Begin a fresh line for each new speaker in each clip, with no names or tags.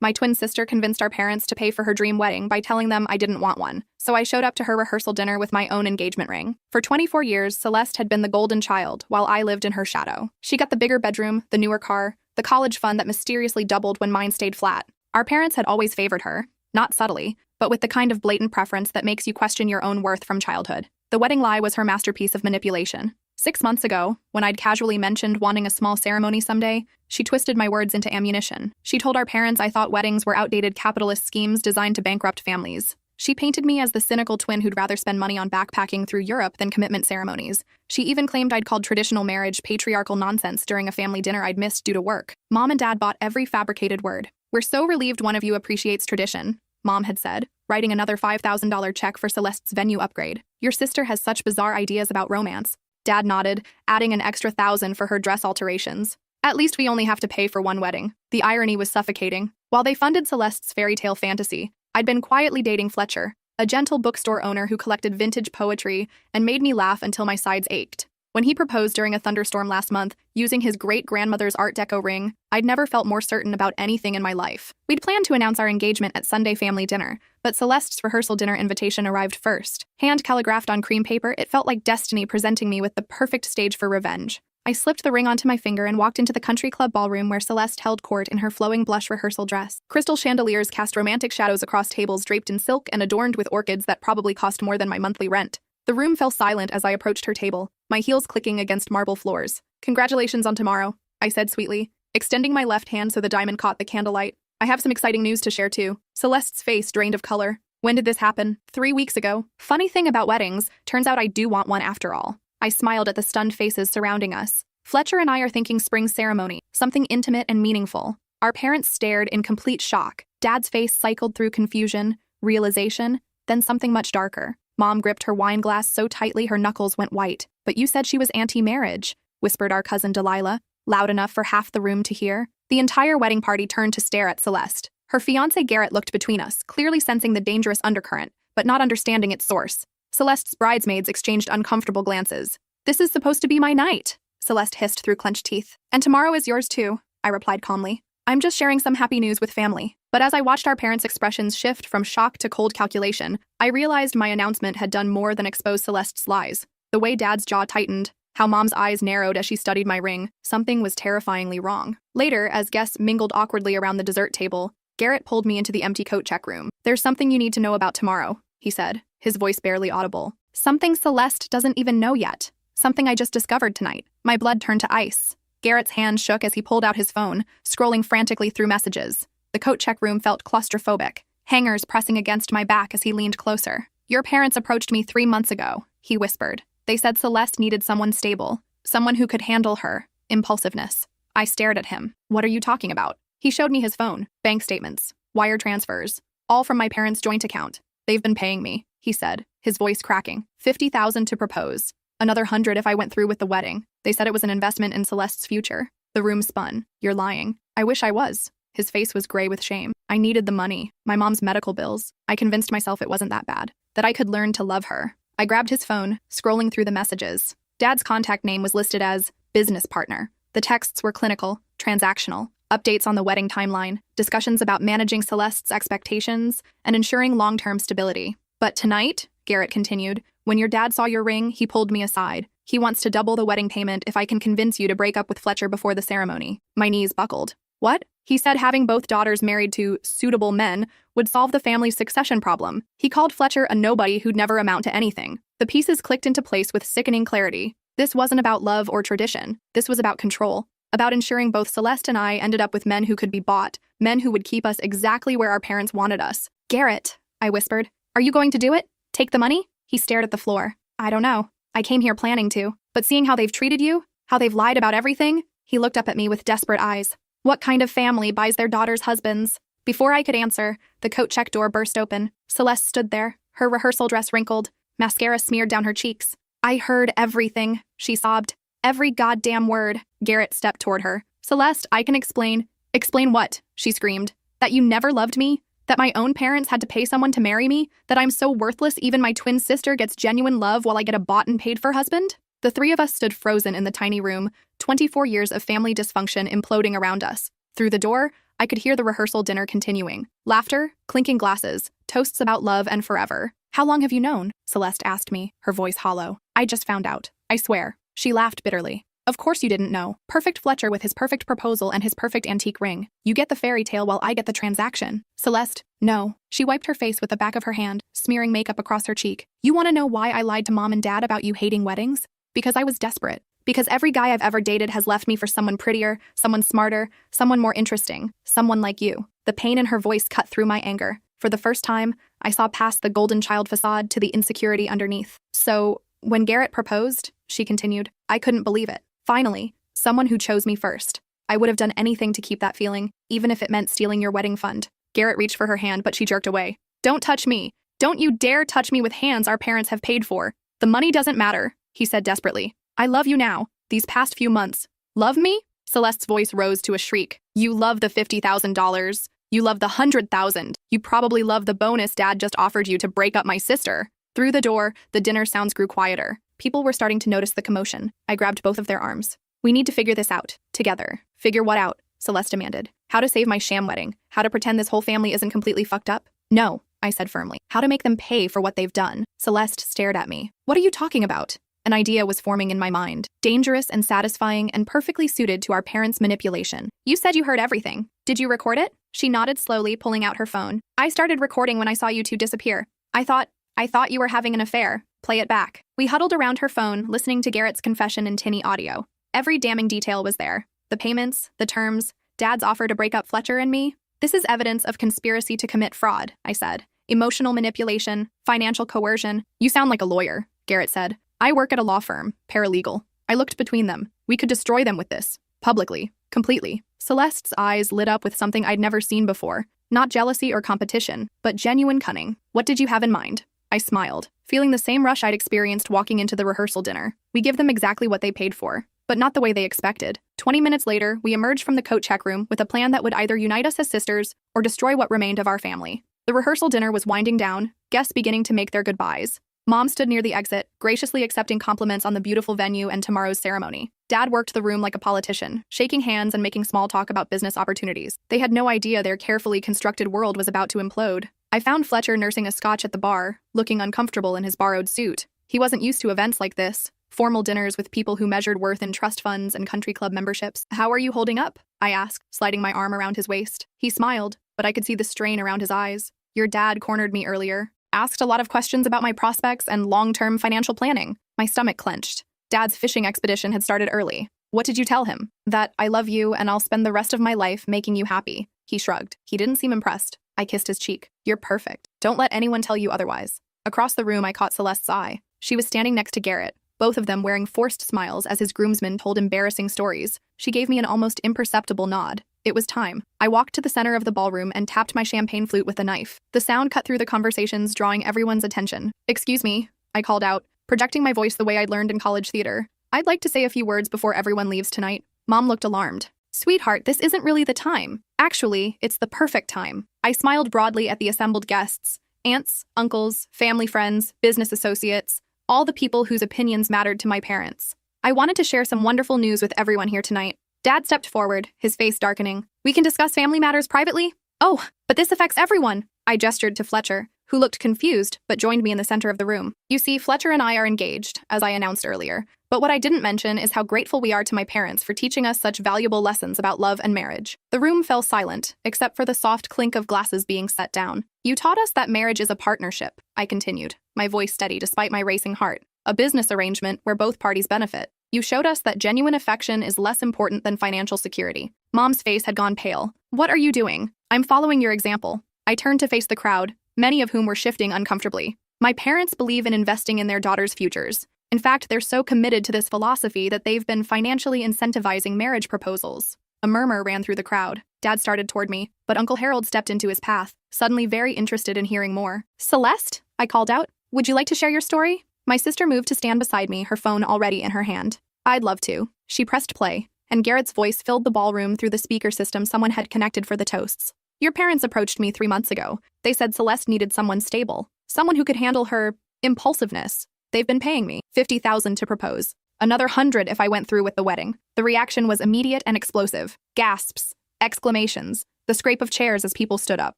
My twin sister convinced our parents to pay for her dream wedding by telling them I didn't want one, so I showed up to her rehearsal dinner with my own engagement ring. For 24 years, Celeste had been the golden child, while I lived in her shadow. She got the bigger bedroom, the newer car, the college fund that mysteriously doubled when mine stayed flat. Our parents had always favored her, not subtly, but with the kind of blatant preference that makes you question your own worth from childhood. The wedding lie was her masterpiece of manipulation. 6 months ago, when I'd casually mentioned wanting a small ceremony someday, she twisted my words into ammunition. She told our parents I thought weddings were outdated capitalist schemes designed to bankrupt families. She painted me as the cynical twin who'd rather spend money on backpacking through Europe than commitment ceremonies. She even claimed I'd called traditional marriage patriarchal nonsense during a family dinner I'd missed due to work. Mom and Dad bought every fabricated word. "We're so relieved one of you appreciates tradition," Mom had said, writing another $5,000 check for Celeste's venue upgrade. "Your sister has such bizarre ideas about romance." Dad nodded, adding an extra $1,000 for her dress alterations. At least we only have to pay for one wedding. The irony was suffocating. While they funded Celeste's fairy tale fantasy, I'd been quietly dating Fletcher, a gentle bookstore owner who collected vintage poetry and made me laugh until my sides ached. When he proposed during a thunderstorm last month, using his great-grandmother's Art Deco ring, I'd never felt more certain about anything in my life. We'd planned to announce our engagement at Sunday family dinner, but Celeste's rehearsal dinner invitation arrived first. Hand-calligraphed on cream paper, it felt like destiny presenting me with the perfect stage for revenge. I slipped the ring onto my finger and walked into the country club ballroom where Celeste held court in her flowing blush rehearsal dress. Crystal chandeliers cast romantic shadows across tables draped in silk and adorned with orchids that probably cost more than my monthly rent. The room fell silent as I approached her table, my heels clicking against marble floors. "Congratulations on tomorrow," I said sweetly, extending my left hand so the diamond caught the candlelight. "I have some exciting news to share too." Celeste's face drained of color. "When did this happen?" 3 weeks ago. Funny thing about weddings, turns out I do want one after all. I smiled at the stunned faces surrounding us. Fletcher and I are thinking spring ceremony, something intimate and meaningful. Our parents stared in complete shock. Dad's face cycled through confusion, realization, then something much darker. Mom gripped her wine glass so tightly her knuckles went white. "But you said she was anti-marriage," whispered our cousin Delilah, loud enough for half the room to hear. The entire wedding party turned to stare at Celeste. Her fiancé Garrett looked between us, clearly sensing the dangerous undercurrent, but not understanding its source. Celeste's bridesmaids exchanged uncomfortable glances. "This is supposed to be my night," Celeste hissed through clenched teeth. "And tomorrow is yours too," I replied calmly. "I'm just sharing some happy news with family." But as I watched our parents' expressions shift from shock to cold calculation, I realized my announcement had done more than expose Celeste's lies. The way Dad's jaw tightened, how Mom's eyes narrowed as she studied my ring, something was terrifyingly wrong. Later, as guests mingled awkwardly around the dessert table, Garrett pulled me into the empty coat check room. "There's something you need to know about tomorrow," he said, his voice barely audible. "Something Celeste doesn't even know yet. Something I just discovered tonight." My blood turned to ice. Garrett's hand shook as he pulled out his phone, scrolling frantically through messages. The coat check room felt claustrophobic, hangers pressing against my back as he leaned closer. "Your parents approached me 3 months ago," he whispered. "They said Celeste needed someone stable, someone who could handle her impulsiveness." I stared at him. "What are you talking about?" He showed me his phone, bank statements, wire transfers, all from my parents' joint account. "They've been paying me," he said, his voice cracking. $50,000 to propose. Another 100 if I went through with the wedding. They said it was an investment in Celeste's future. The room spun. "You're lying." "I wish I was." His face was gray with shame. "I needed the money. My mom's medical bills. I convinced myself it wasn't that bad. That I could learn to love her." I grabbed his phone, scrolling through the messages. Dad's contact name was listed as business partner. The texts were clinical, transactional, updates on the wedding timeline, discussions about managing Celeste's expectations, and ensuring long-term stability. "But tonight," Garrett continued, "when your dad saw your ring, he pulled me aside. He wants to double the wedding payment if I can convince you to break up with Fletcher before the ceremony." My knees buckled. "What?" He said having both daughters married to suitable men would solve the family's succession problem. He called Fletcher a nobody who'd never amount to anything. The pieces clicked into place with sickening clarity. This wasn't about love or tradition. This was about control. About ensuring both Celeste and I ended up with men who could be bought, men who would keep us exactly where our parents wanted us. "Garrett," I whispered, "are you going to do it? Take the money?" He stared at the floor. "I don't know. I came here planning to. But seeing how they've treated you, how they've lied about everything," he looked up at me with desperate eyes. "What kind of family buys their daughters' husbands?" Before I could answer, the coat check door burst open. Celeste stood there, her rehearsal dress wrinkled, mascara smeared down her cheeks. "I heard everything," she sobbed. "Every goddamn word." Garrett stepped toward her. "Celeste, I can explain." "Explain what?" she screamed. "That you never loved me? That my own parents had to pay someone to marry me? That I'm so worthless even my twin sister gets genuine love while I get a bought and paid for husband?" The three of us stood frozen in the tiny room, 24 years of family dysfunction imploding around us. Through the door, I could hear the rehearsal dinner continuing. Laughter, clinking glasses, toasts about love and forever. How long have you known? Celeste asked me, her voice hollow. I just found out. I swear. She laughed bitterly. Of course you didn't know. Perfect Fletcher with his perfect proposal and his perfect antique ring. You get the fairy tale while I get the transaction. Celeste, no. She wiped her face with the back of her hand, smearing makeup across her cheek. You want to know why I lied to Mom and Dad about you hating weddings? Because I was desperate. Because every guy I've ever dated has left me for someone prettier, someone smarter, someone more interesting, someone like you. The pain in her voice cut through my anger. For the first time, I saw past the golden child facade to the insecurity underneath. So, when Garrett proposed, she continued, I couldn't believe it. Finally, someone who chose me first. I would have done anything to keep that feeling, even if it meant stealing your wedding fund. Garrett reached for her hand, but she jerked away. Don't touch me. Don't you dare touch me with hands our parents have paid for. The money doesn't matter, he said desperately. I love you now, these past few months. Love me? Celeste's voice rose to a shriek. You love the $50,000. You love the $100,000. You probably love the bonus Dad just offered you to break up my sister. Through the door, the dinner sounds grew quieter. People were starting to notice the commotion. I grabbed both of their arms. We need to figure this out, together. Figure what out? Celeste demanded. How to save my sham wedding. How to pretend this whole family isn't completely fucked up? No, I said firmly. How to make them pay for what they've done. Celeste stared at me. What are you talking about? An idea was forming in my mind. Dangerous and satisfying and perfectly suited to our parents' manipulation. You said you heard everything. Did you record it? She nodded slowly, pulling out her phone. I started recording when I saw you two disappear. I thought you were having an affair. Play it back. We huddled around her phone, listening to Garrett's confession in tinny audio. Every damning detail was there. The payments, the terms, Dad's offer to break up Fletcher and me. This is evidence of conspiracy to commit fraud, I said. Emotional manipulation, financial coercion. You sound like a lawyer, Garrett said. I work at a law firm, paralegal. I looked between them. We could destroy them with this. Publicly. Completely. Celeste's eyes lit up with something I'd never seen before. Not jealousy or competition, but genuine cunning. What did you have in mind? I smiled, feeling the same rush I'd experienced walking into the rehearsal dinner. We give them exactly what they paid for, but not the way they expected. 20 minutes later, we emerged from the coat check room with a plan that would either unite us as sisters or destroy what remained of our family. The rehearsal dinner was winding down, guests beginning to make their goodbyes. Mom stood near the exit, graciously accepting compliments on the beautiful venue and tomorrow's ceremony. Dad worked the room like a politician, shaking hands and making small talk about business opportunities. They had no idea their carefully constructed world was about to implode. I found Fletcher nursing a scotch at the bar, looking uncomfortable in his borrowed suit. He wasn't used to events like this, formal dinners with people who measured worth in trust funds and country club memberships. How are you holding up? I asked, sliding my arm around his waist. He smiled, but I could see the strain around his eyes. Your dad cornered me earlier. Asked a lot of questions about my prospects and long-term financial planning. My stomach clenched. Dad's fishing expedition had started early. What did you tell him? That I love you and I'll spend the rest of my life making you happy. He shrugged. He didn't seem impressed. I kissed his cheek. You're perfect. Don't let anyone tell you otherwise. Across the room, I caught Celeste's eye. She was standing next to Garrett, both of them wearing forced smiles as his groomsmen told embarrassing stories. She gave me an almost imperceptible nod. It was time. I walked to the center of the ballroom and tapped my champagne flute with a knife. The sound cut through the conversations, drawing everyone's attention. Excuse me, I called out, projecting my voice the way I'd learned in college theater. I'd like to say a few words before everyone leaves tonight. Mom looked alarmed. Sweetheart, this isn't really the time. Actually, it's the perfect time. I smiled broadly at the assembled guests. Aunts, uncles, family friends, business associates, all the people whose opinions mattered to my parents. I wanted to share some wonderful news with everyone here tonight. Dad stepped forward, his face darkening. We can discuss family matters privately? Oh, but this affects everyone. I gestured to Fletcher, who looked confused but joined me in the center of the room. You see, Fletcher and I are engaged, as I announced earlier. But what I didn't mention is how grateful we are to my parents for teaching us such valuable lessons about love and marriage. The room fell silent, except for the soft clink of glasses being set down. You taught us that marriage is a partnership, I continued, my voice steady despite my racing heart. A business arrangement where both parties benefit. You showed us that genuine affection is less important than financial security. Mom's face had gone pale. What are you doing? I'm following your example. I turned to face the crowd, many of whom were shifting uncomfortably. My parents believe in investing in their daughters' futures. In fact, they're so committed to this philosophy that they've been financially incentivizing marriage proposals. A murmur ran through the crowd. Dad started toward me, but Uncle Harold stepped into his path, suddenly very interested in hearing more. Celeste, I called out, would you like to share your story? My sister moved to stand beside me, her phone already in her hand. I'd love to. She pressed play, and Garrett's voice filled the ballroom through the speaker system someone had connected for the toasts. Your parents approached me 3 months ago. They said Celeste needed someone stable, someone who could handle her impulsiveness. They've been paying me $50,000 to propose. Another 100 if I went through with the wedding. The reaction was immediate and explosive. Gasps, exclamations, the scrape of chairs as people stood up.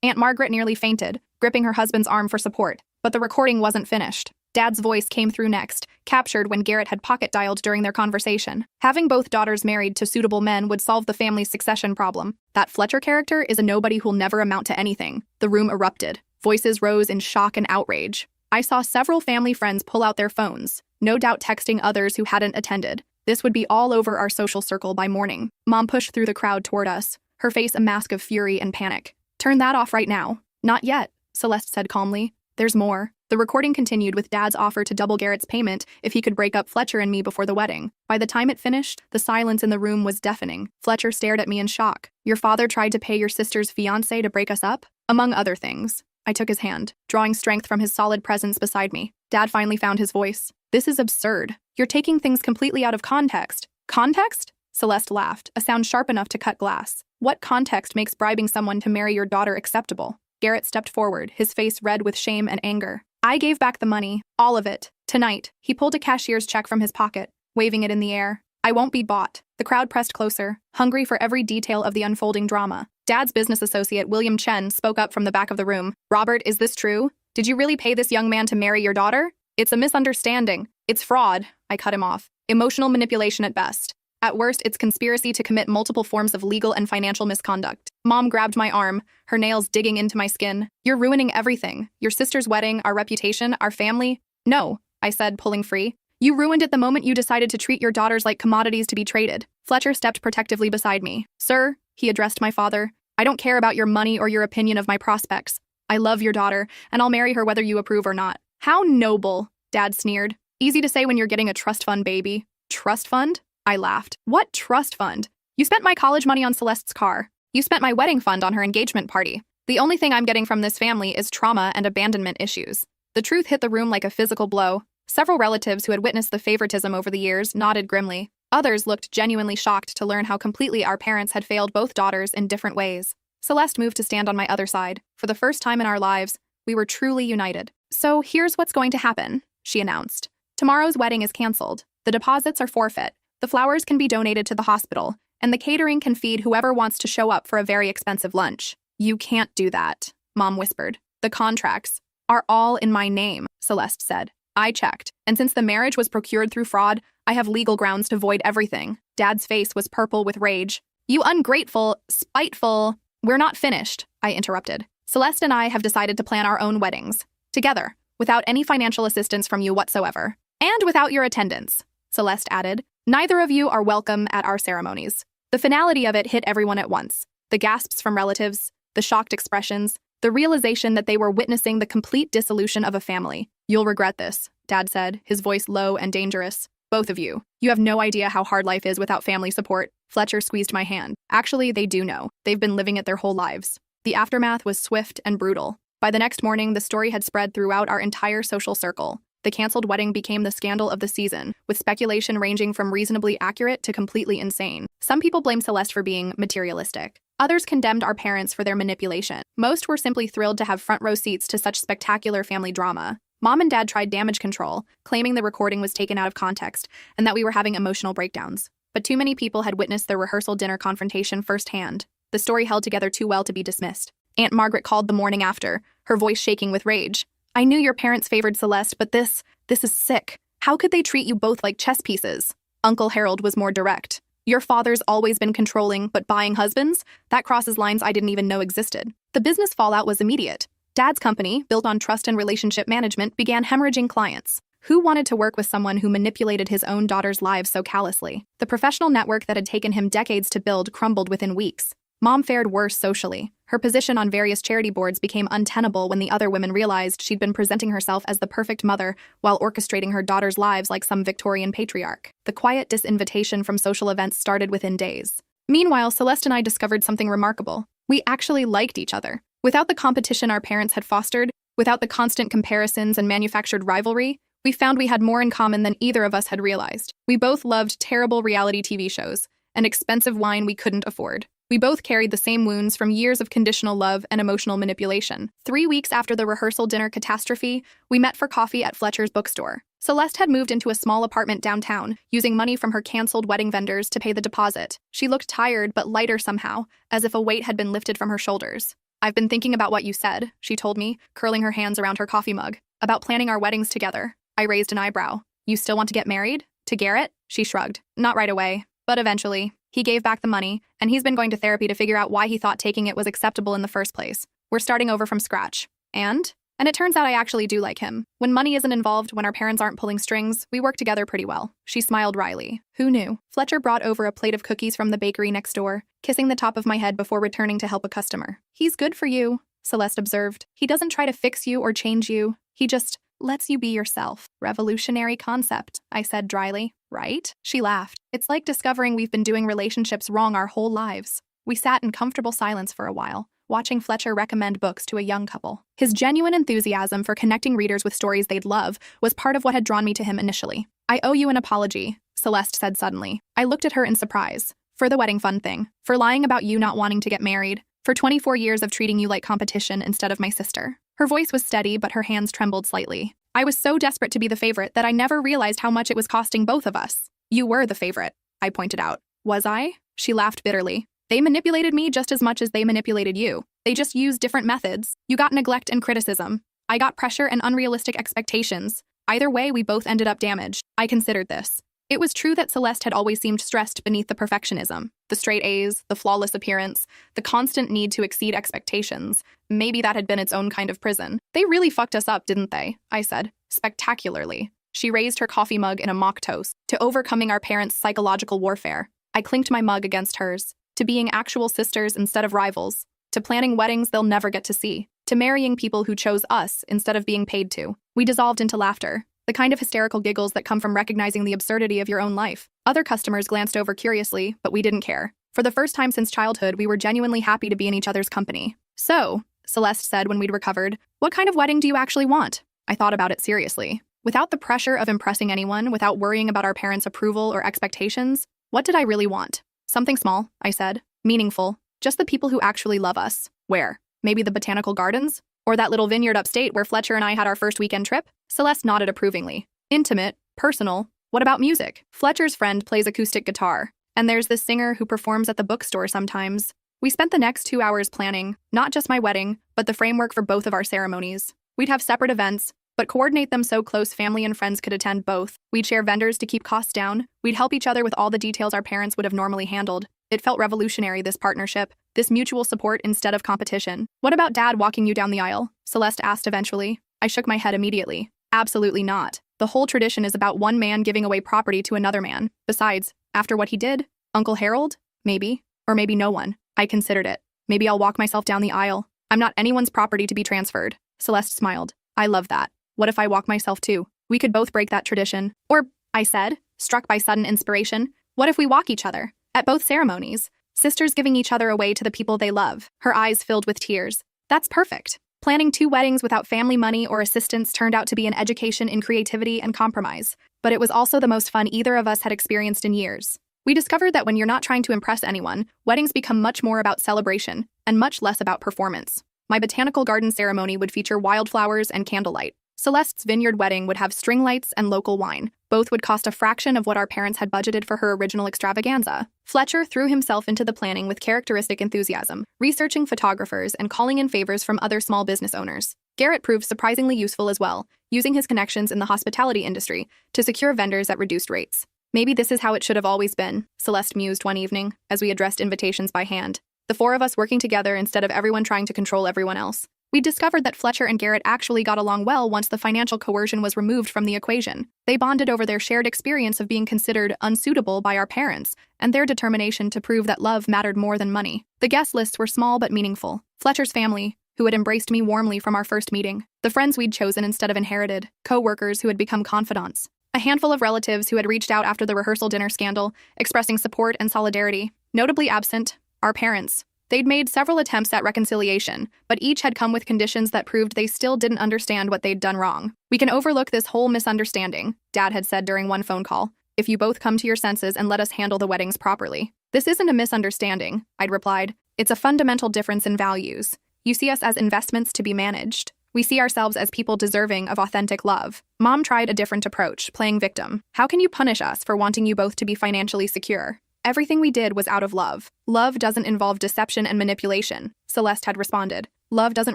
Aunt Margaret nearly fainted, gripping her husband's arm for support. But the recording wasn't finished. Dad's voice came through next, captured when Garrett had pocket-dialed during their conversation. Having both daughters married to suitable men would solve the family's succession problem. That Fletcher character is a nobody who'll never amount to anything. The room erupted. Voices rose in shock and outrage. I saw several family friends pull out their phones, no doubt texting others who hadn't attended. This would be all over our social circle by morning. Mom pushed through the crowd toward us, her face a mask of fury and panic. "Turn that off right now." "Not yet," Celeste said calmly. "There's more." The recording continued with Dad's offer to double Garrett's payment if he could break up Fletcher and me before the wedding. By the time it finished, the silence in the room was deafening. Fletcher stared at me in shock. "Your father tried to pay your sister's fiancé to break us up?" "Among other things." I took his hand, drawing strength from his solid presence beside me. Dad finally found his voice. "This is absurd. You're taking things completely out of context." "Context?" Celeste laughed, a sound sharp enough to cut glass. "What context makes bribing someone to marry your daughter acceptable?" Garrett stepped forward, his face red with shame and anger. "I gave back the money, all of it, tonight." He pulled a cashier's check from his pocket, waving it in the air. "I won't be bought." The crowd pressed closer, hungry for every detail of the unfolding drama. Dad's business associate, William Chen, spoke up from the back of the room. "Robert, is this true? Did you really pay this young man to marry your daughter?" "It's a misunderstanding. It's fraud." I cut him off. "Emotional manipulation at best. At worst, it's conspiracy to commit multiple forms of legal and financial misconduct." Mom grabbed my arm, her nails digging into my skin. "You're ruining everything. Your sister's wedding, our reputation, our family." "No," I said, pulling free. "You ruined it the moment you decided to treat your daughters like commodities to be traded." Fletcher stepped protectively beside me. "Sir," he addressed my father, "I don't care about your money or your opinion of my prospects. I love your daughter, and I'll marry her whether you approve or not." "How noble," Dad sneered. "Easy to say when you're getting a trust fund baby." "Trust fund?" I laughed. "What trust fund? You spent my college money on Celeste's car. You spent my wedding fund on her engagement party. The only thing I'm getting from this family is trauma and abandonment issues." The truth hit the room like a physical blow. Several relatives who had witnessed the favoritism over the years nodded grimly. Others looked genuinely shocked to learn how completely our parents had failed both daughters in different ways. Celeste moved to stand on my other side. For the first time in our lives, we were truly united. "So here's what's going to happen," she announced. "Tomorrow's wedding is canceled. The deposits are forfeit. The flowers can be donated to the hospital, and the catering can feed whoever wants to show up for a very expensive lunch." "You can't do that," Mom whispered. "The contracts are all in my name," Celeste said. I checked, and since the marriage was procured through fraud, I have legal grounds to void everything. Dad's face was purple with rage. "You ungrateful, spiteful—" "We're not finished," I interrupted. "Celeste and I have decided to plan our own weddings. Together, without any financial assistance from you whatsoever. And without your attendance," Celeste added. "Neither of you are welcome at our ceremonies." The finality of it hit everyone at once. The gasps from relatives, the shocked expressions, the realization that they were witnessing the complete dissolution of a family. "You'll regret this," Dad said, his voice low and dangerous. "Both of you. You have no idea how hard life is without family support." Fletcher squeezed my hand. "Actually, they do know. They've been living it their whole lives." The aftermath was swift and brutal. By the next morning, the story had spread throughout our entire social circle. The canceled wedding became the scandal of the season, with speculation ranging from reasonably accurate to completely insane. Some people blamed Celeste for being materialistic. Others condemned our parents for their manipulation. Most were simply thrilled to have front row seats to such spectacular family drama. Mom and Dad tried damage control, claiming the recording was taken out of context and that we were having emotional breakdowns. But too many people had witnessed the rehearsal dinner confrontation firsthand. The story held together too well to be dismissed. Aunt Margaret called the morning after, her voice shaking with rage. "I knew your parents favored Celeste, but this is sick. How could they treat you both like chess pieces?" Uncle Harold was more direct. "Your father's always been controlling, but buying husbands? That crosses lines I didn't even know existed." The business fallout was immediate. Dad's company, built on trust and relationship management, began hemorrhaging clients. Who wanted to work with someone who manipulated his own daughter's lives so callously? The professional network that had taken him decades to build crumbled within weeks. Mom fared worse socially. Her position on various charity boards became untenable when the other women realized she'd been presenting herself as the perfect mother while orchestrating her daughters' lives like some Victorian patriarch. The quiet disinvitation from social events started within days. Meanwhile, Celeste and I discovered something remarkable. We actually liked each other. Without the competition our parents had fostered, without the constant comparisons and manufactured rivalry, we found we had more in common than either of us had realized. We both loved terrible reality TV shows and expensive wine we couldn't afford. We both carried the same wounds from years of conditional love and emotional manipulation. 3 weeks after the rehearsal dinner catastrophe, we met for coffee at Fletcher's bookstore. Celeste had moved into a small apartment downtown, using money from her canceled wedding vendors to pay the deposit. She looked tired but lighter somehow, as if a weight had been lifted from her shoulders. "I've been thinking about what you said," she told me, curling her hands around her coffee mug. "About planning our weddings together." I raised an eyebrow. "You still want to get married? To Garrett?" She shrugged. "Not right away, but eventually." He gave back the money, and he's been going to therapy to figure out why he thought taking it was acceptable in the first place. We're starting over from scratch. And it turns out I actually do like him. When money isn't involved, when our parents aren't pulling strings, we work together pretty well." She smiled wryly. "Who knew?" Fletcher brought over a plate of cookies from the bakery next door, kissing the top of my head before returning to help a customer. "He's good for you," Celeste observed. "He doesn't try to fix you or change you. He just lets you be yourself." "Revolutionary concept," I said dryly. "Right?" She laughed. "It's like discovering we've been doing relationships wrong our whole lives." We sat in comfortable silence for a while, watching Fletcher recommend books to a young couple. His genuine enthusiasm for connecting readers with stories they'd love was part of what had drawn me to him initially. "I owe you an apology," Celeste said suddenly. I looked at her in surprise. "For the wedding fund thing. For lying about you not wanting to get married. For 24 years of treating you like competition instead of my sister." Her voice was steady, but her hands trembled slightly. "I was so desperate to be the favorite that I never realized how much it was costing both of us." "You were the favorite," I pointed out. "Was I?" She laughed bitterly. "They manipulated me just as much as they manipulated you. They just used different methods. You got neglect and criticism. I got pressure and unrealistic expectations. Either way, we both ended up damaged." I considered this. It was true that Celeste had always seemed stressed beneath the perfectionism. The straight A's, the flawless appearance, the constant need to exceed expectations. Maybe that had been its own kind of prison. "They really fucked us up, didn't they?" I said. "Spectacularly." She raised her coffee mug in a mock toast to overcoming our parents' psychological warfare. I clinked my mug against hers. To being actual sisters instead of rivals. To planning weddings they'll never get to see. To marrying people who chose us instead of being paid to. We dissolved into laughter. The kind of hysterical giggles that come from recognizing the absurdity of your own life. Other customers glanced over curiously, but we didn't care. For the first time since childhood, we were genuinely happy to be in each other's company. "So," Celeste said when we'd recovered, "what kind of wedding do you actually want?" I thought about it seriously. Without the pressure of impressing anyone, without worrying about our parents' approval or expectations, what did I really want? "Something small," I said. "Meaningful. Just the people who actually love us." "Where? Maybe the botanical gardens? Or that little vineyard upstate where Fletcher and I had our first weekend trip?" Celeste nodded approvingly. "Intimate, personal. What about music?" "Fletcher's friend plays acoustic guitar, and there's this singer who performs at the bookstore sometimes." We spent the next 2 hours planning, not just my wedding, but the framework for both of our ceremonies. We'd have separate events, but coordinate them so close family and friends could attend both. We'd share vendors to keep costs down. We'd help each other with all the details our parents would have normally handled. It felt revolutionary, this partnership, this mutual support instead of competition. "What about Dad walking you down the aisle?" Celeste asked eventually. I shook my head immediately. "Absolutely not. The whole tradition is about one man giving away property to another man. Besides, after what he did, Uncle Harold? Maybe. Or maybe no one." I considered it. "Maybe I'll walk myself down the aisle. I'm not anyone's property to be transferred." Celeste smiled. "I love that. What if I walk myself too? We could both break that tradition." "Or," I said, struck by sudden inspiration, "what if we walk each other? At both ceremonies. Sisters giving each other away to the people they love." Her eyes filled with tears. "That's perfect." Planning 2 weddings without family money or assistance turned out to be an education in creativity and compromise. But it was also the most fun either of us had experienced in years. We discovered that when you're not trying to impress anyone, weddings become much more about celebration and much less about performance. My botanical garden ceremony would feature wildflowers and candlelight. Celeste's vineyard wedding would have string lights and local wine. Both would cost a fraction of what our parents had budgeted for her original extravaganza. Fletcher threw himself into the planning with characteristic enthusiasm, researching photographers and calling in favors from other small business owners. Garrett proved surprisingly useful as well, using his connections in the hospitality industry to secure vendors at reduced rates. "Maybe this is how it should have always been," Celeste mused one evening, as we addressed invitations by hand. "The 4 of us working together instead of everyone trying to control everyone else." We discovered that Fletcher and Garrett actually got along well once the financial coercion was removed from the equation. They bonded over their shared experience of being considered unsuitable by our parents, and their determination to prove that love mattered more than money. The guest lists were small but meaningful. Fletcher's family, who had embraced me warmly from our first meeting. The friends we'd chosen instead of inherited. Co-workers who had become confidants. A handful of relatives who had reached out after the rehearsal dinner scandal, expressing support and solidarity. Notably absent, our parents. They'd made several attempts at reconciliation, but each had come with conditions that proved they still didn't understand what they'd done wrong. "We can overlook this whole misunderstanding," Dad had said during one phone call, "if you both come to your senses and let us handle the weddings properly." "This isn't a misunderstanding," I'd replied. "It's a fundamental difference in values. You see us as investments to be managed. We see ourselves as people deserving of authentic love. Mom tried a different approach, playing victim. How can you punish us for wanting you both to be financially secure? Everything we did was out of love. Love doesn't involve deception and manipulation, Celeste had responded. Love doesn't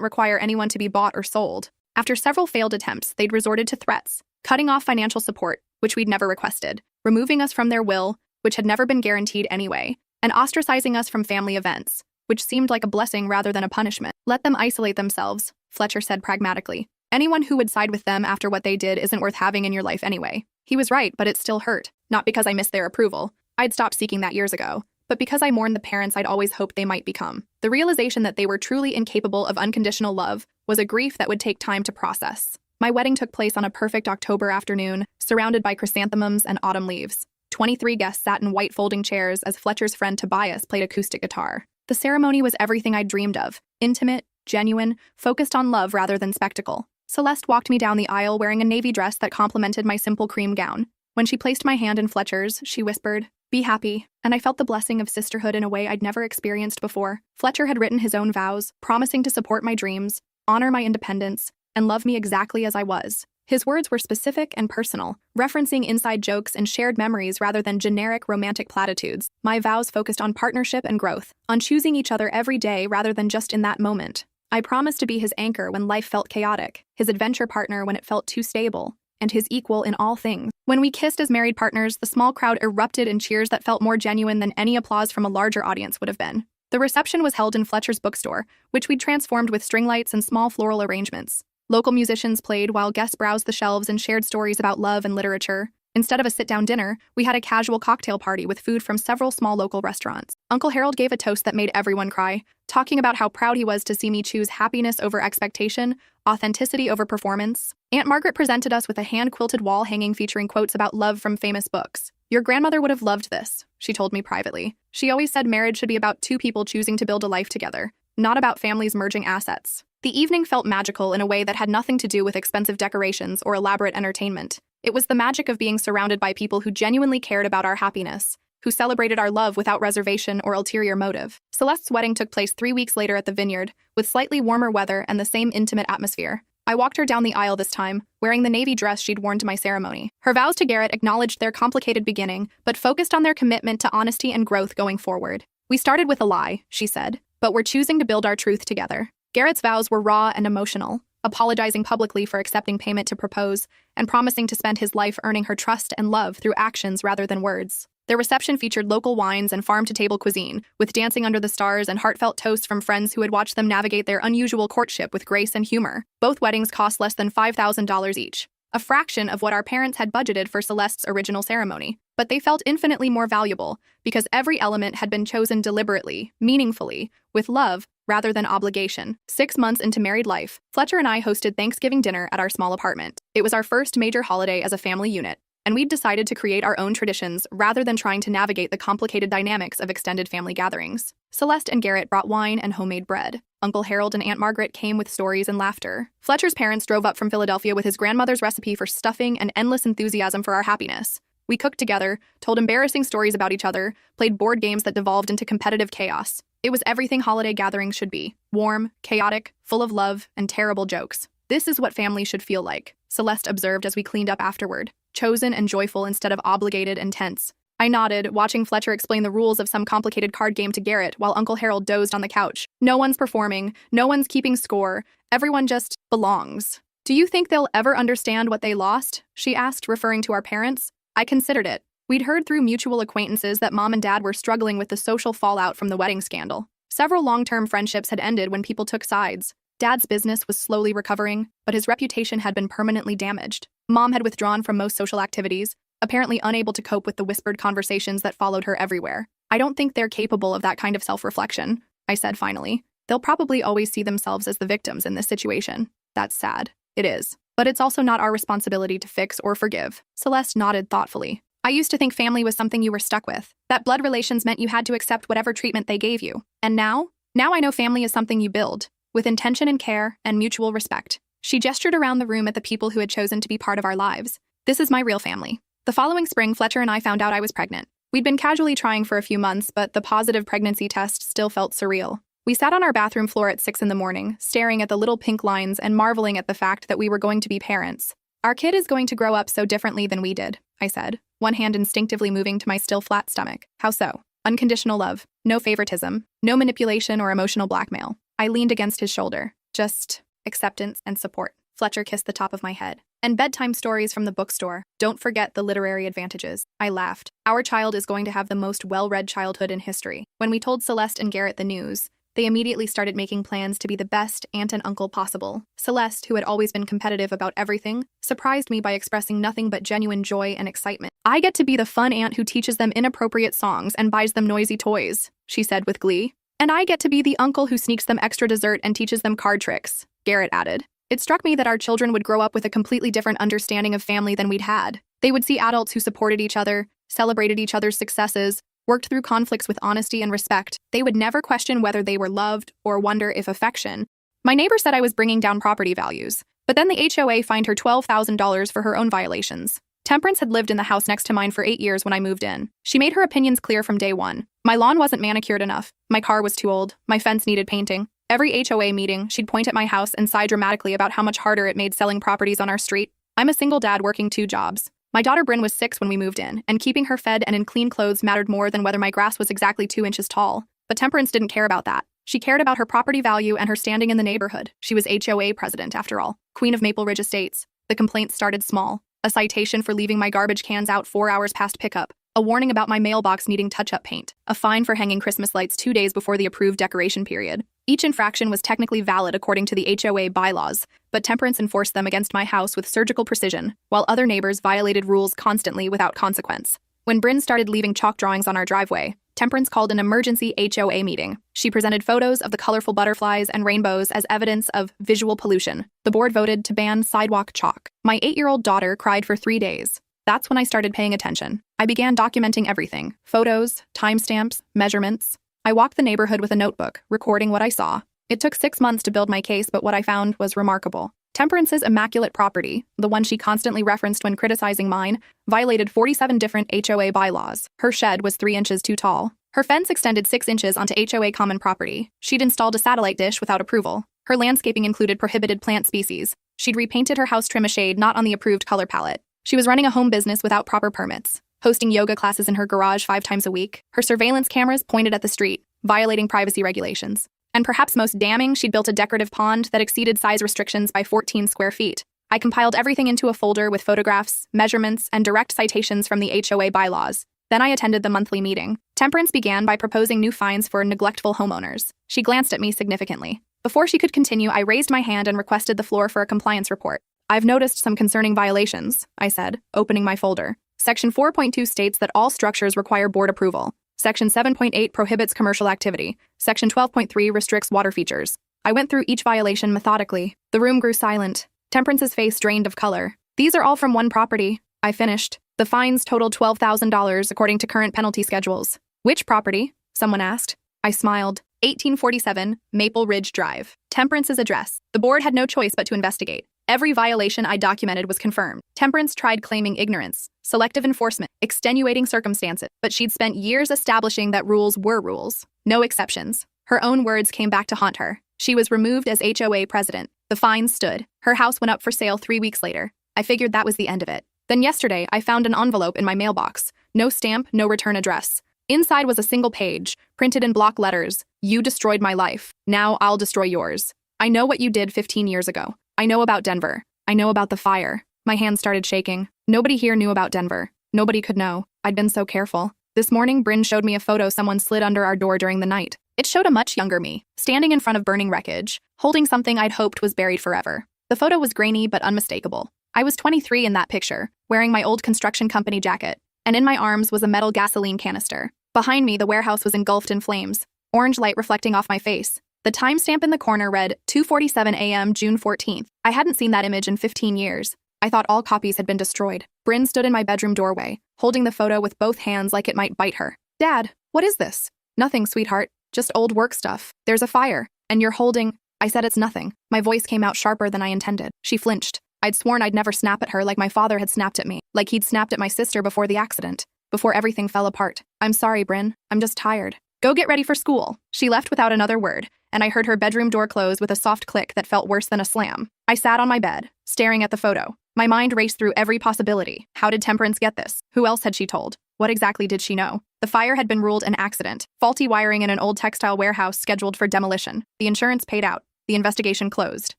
require anyone to be bought or sold. After several failed attempts, they'd resorted to threats, cutting off financial support, which we'd never requested, removing us from their will, which had never been guaranteed anyway, and ostracizing us from family events, which seemed like a blessing rather than a punishment. Let them isolate themselves, Fletcher said pragmatically. Anyone who would side with them after what they did isn't worth having in your life anyway. He was right, but it still hurt. Not because I missed their approval. I'd stopped seeking that years ago, but because I mourned the parents I'd always hoped they might become. The realization that they were truly incapable of unconditional love was a grief that would take time to process. My wedding took place on a perfect October afternoon, surrounded by chrysanthemums and autumn leaves. 23 guests sat in white folding chairs as Fletcher's friend Tobias played acoustic guitar. The ceremony was everything I'd dreamed of, intimate, genuine, focused on love rather than spectacle. Celeste walked me down the aisle wearing a navy dress that complemented my simple cream gown. When she placed my hand in Fletcher's, she whispered, "Be happy," and I felt the blessing of sisterhood in a way I'd never experienced before. Fletcher had written his own vows, promising to support my dreams, honor my independence, and love me exactly as I was. His words were specific and personal, referencing inside jokes and shared memories rather than generic romantic platitudes. My vows focused on partnership and growth, on choosing each other every day rather than just in that moment. I promised to be his anchor when life felt chaotic, his adventure partner when it felt too stable, and his equal in all things. When we kissed as married partners, the small crowd erupted in cheers that felt more genuine than any applause from a larger audience would have been. The reception was held in Fletcher's bookstore, which we'd transformed with string lights and small floral arrangements. Local musicians played while guests browsed the shelves and shared stories about love and literature. Instead of a sit-down dinner, we had a casual cocktail party with food from several small local restaurants. Uncle Harold gave a toast that made everyone cry, talking about how proud he was to see me choose happiness over expectation, authenticity over performance. Aunt Margaret presented us with a hand-quilted wall hanging featuring quotes about love from famous books. "Your grandmother would have loved this," she told me privately. "She always said marriage should be about two people choosing to build a life together, not about families merging assets." The evening felt magical in a way that had nothing to do with expensive decorations or elaborate entertainment. It was the magic of being surrounded by people who genuinely cared about our happiness, who celebrated our love without reservation or ulterior motive. Celeste's wedding took place 3 weeks later at the Vineyard, with slightly warmer weather and the same intimate atmosphere. I walked her down the aisle this time, wearing the navy dress she'd worn to my ceremony. Her vows to Garrett acknowledged their complicated beginning, but focused on their commitment to honesty and growth going forward. "We started with a lie," she said, "but we're choosing to build our truth together." Garrett's vows were raw and emotional, apologizing publicly for accepting payment to propose, and promising to spend his life earning her trust and love through actions rather than words. Their reception featured local wines and farm-to-table cuisine, with dancing under the stars and heartfelt toasts from friends who had watched them navigate their unusual courtship with grace and humor. Both weddings cost less than $5,000 each, a fraction of what our parents had budgeted for Celeste's original ceremony. But they felt infinitely more valuable, because every element had been chosen deliberately, meaningfully, with love, rather than obligation. 6 months into married life, Fletcher and I hosted Thanksgiving dinner at our small apartment. It was our first major holiday as a family unit, and we'd decided to create our own traditions rather than trying to navigate the complicated dynamics of extended family gatherings. Celeste and Garrett brought wine and homemade bread. Uncle Harold and Aunt Margaret came with stories and laughter. Fletcher's parents drove up from Philadelphia with his grandmother's recipe for stuffing and endless enthusiasm for our happiness. We cooked together, told embarrassing stories about each other, played board games that devolved into competitive chaos. It was everything holiday gatherings should be: warm, chaotic, full of love, and terrible jokes. "This is what family should feel like," Celeste observed as we cleaned up afterward, chosen and joyful instead of obligated and tense. I nodded, watching Fletcher explain the rules of some complicated card game to Garrett while Uncle Harold dozed on the couch. "No one's performing, no one's keeping score, everyone just belongs." "Do you think they'll ever understand what they lost?" she asked, referring to our parents. I considered it. We'd heard through mutual acquaintances that Mom and Dad were struggling with the social fallout from the wedding scandal. Several long-term friendships had ended when people took sides. Dad's business was slowly recovering, but his reputation had been permanently damaged. Mom had withdrawn from most social activities, apparently unable to cope with the whispered conversations that followed her everywhere. "I don't think they're capable of that kind of self-reflection," I said finally. "They'll probably always see themselves as the victims in this situation." "That's sad." "It is. But it's also not our responsibility to fix or forgive." Celeste nodded thoughtfully. "I used to think family was something you were stuck with, that blood relations meant you had to accept whatever treatment they gave you. And now I know family is something you build, with intention and care and mutual respect." She gestured around the room at the people who had chosen to be part of our lives. "This is my real family." The following spring, Fletcher and I found out I was pregnant. We'd been casually trying for a few months, but the positive pregnancy test still felt surreal. We sat on our bathroom floor at 6 in the morning, staring at the little pink lines and marveling at the fact that we were going to be parents. Our kid is going to grow up so differently than we did, I said, one hand instinctively moving to my still flat stomach. How so? Unconditional love, no favoritism, no manipulation or emotional blackmail. I leaned against his shoulder. Just acceptance and support. Fletcher kissed the top of my head. And bedtime stories from the bookstore. Don't forget the literary advantages. I laughed. Our child is going to have the most well-read childhood in history. When we told Celeste and Garrett the news, they immediately started making plans to be the best aunt and uncle possible. Celeste, who had always been competitive about everything, surprised me by expressing nothing but genuine joy and excitement. I get to be the fun aunt who teaches them inappropriate songs and buys them noisy toys, she said with glee. And I get to be the uncle who sneaks them extra dessert and teaches them card tricks, Garrett added. It struck me that our children would grow up with a completely different understanding of family than we'd had. They would see adults who supported each other, celebrated each other's successes, worked through conflicts with honesty and respect. They would never question whether they were loved or wonder if affection. My neighbor said I was bringing down property values, but then the HOA fined her $12,000 for her own violations. Temperance had lived in the house next to mine for 8 years when I moved in. She made her opinions clear from day one. My lawn wasn't manicured enough, my car was too old, my fence needed painting. Every HOA meeting, she'd point at my house and sigh dramatically about how much harder it made selling properties on our street. I'm a single dad working 2 jobs. My daughter Bryn was 6 when we moved in, and keeping her fed and in clean clothes mattered more than whether my grass was exactly 2 inches tall. But Temperance didn't care about that. She cared about her property value and her standing in the neighborhood. She was HOA president, after all, queen of Maple Ridge Estates. The complaints started small. A citation for leaving my garbage cans out 4 hours past pickup. A warning about my mailbox needing touch-up paint. A fine for hanging Christmas lights 2 days before the approved decoration period. Each infraction was technically valid according to the HOA bylaws, but Temperance enforced them against my house with surgical precision, while other neighbors violated rules constantly without consequence. When Bryn started leaving chalk drawings on our driveway, Temperance called an emergency HOA meeting. She presented photos of the colorful butterflies and rainbows as evidence of visual pollution. The board voted to ban sidewalk chalk. My 8-year-old daughter cried for 3 days. That's when I started paying attention. I began documenting everything: photos, timestamps, measurements. I walked the neighborhood with a notebook, recording what I saw. It took 6 months to build my case, but what I found was remarkable. Temperance's immaculate property, the one she constantly referenced when criticizing mine, violated 47 different HOA bylaws. Her shed was 3 inches too tall. Her fence extended 6 inches onto HOA common property. She'd installed a satellite dish without approval. Her landscaping included prohibited plant species. She'd repainted her house trim a shade not on the approved color palette. She was running a home business without proper permits, hosting yoga classes in her garage 5 times a week. Her surveillance cameras pointed at the street, violating privacy regulations. And perhaps most damning, she'd built a decorative pond that exceeded size restrictions by 14 square feet. I compiled everything into a folder with photographs, measurements, and direct citations from the HOA bylaws. Then I attended the monthly meeting. Temperance began by proposing new fines for neglectful homeowners. She glanced at me significantly. Before she could continue, I raised my hand and requested the floor for a compliance report. I've noticed some concerning violations, I said, opening my folder. Section 4.2 states that all structures require board approval. Section 7.8 prohibits commercial activity. Section 12.3 restricts water features. I went through each violation methodically. The room grew silent. Temperance's face drained of color. These are all from one property. I finished. The fines totaled $12,000 according to current penalty schedules. Which property? Someone asked. I smiled. 1847 Maple Ridge Drive. Temperance's address. The board had no choice but to investigate. Every violation I documented was confirmed. Temperance tried claiming ignorance, selective enforcement, extenuating circumstances, but she'd spent years establishing that rules were rules. No exceptions. Her own words came back to haunt her. She was removed as HOA president. The fines stood. Her house went up for sale 3 weeks later. I figured that was the end of it. Then yesterday, I found an envelope in my mailbox. No stamp, no return address. Inside was a single page, printed in block letters. You destroyed my life. Now I'll destroy yours. I know what you did 15 years ago. I know about Denver. I know about the fire. My hands started shaking. Nobody here knew about Denver. Nobody could know. I'd been so careful. This morning, Bryn showed me a photo someone slid under our door during the night. It showed a much younger me, standing in front of burning wreckage, holding something I'd hoped was buried forever. The photo was grainy but unmistakable. I was 23 in that picture, wearing my old construction company jacket, and in my arms was a metal gasoline canister. Behind me, the warehouse was engulfed in flames, orange light reflecting off my face. The timestamp in the corner read 2:47 a.m. June 14th. I hadn't seen that image in 15 years. I thought all copies had been destroyed. Bryn stood in my bedroom doorway, holding the photo with both hands like it might bite her. Dad, what is this? Nothing, sweetheart. Just old work stuff. There's a fire, and you're holding... I said it's nothing. My voice came out sharper than I intended. She flinched. I'd sworn I'd never snap at her like my father had snapped at me, like he'd snapped at my sister before the accident, before everything fell apart. I'm sorry, Bryn. I'm just tired. Go get ready for school. She left without another word, and I heard her bedroom door close with a soft click that felt worse than a slam. I sat on my bed, staring at the photo. My mind raced through every possibility. How did Temperance get this? Who else had she told? What exactly did she know? The fire had been ruled an accident. Faulty wiring in an old textile warehouse scheduled for demolition. The insurance paid out. The investigation closed.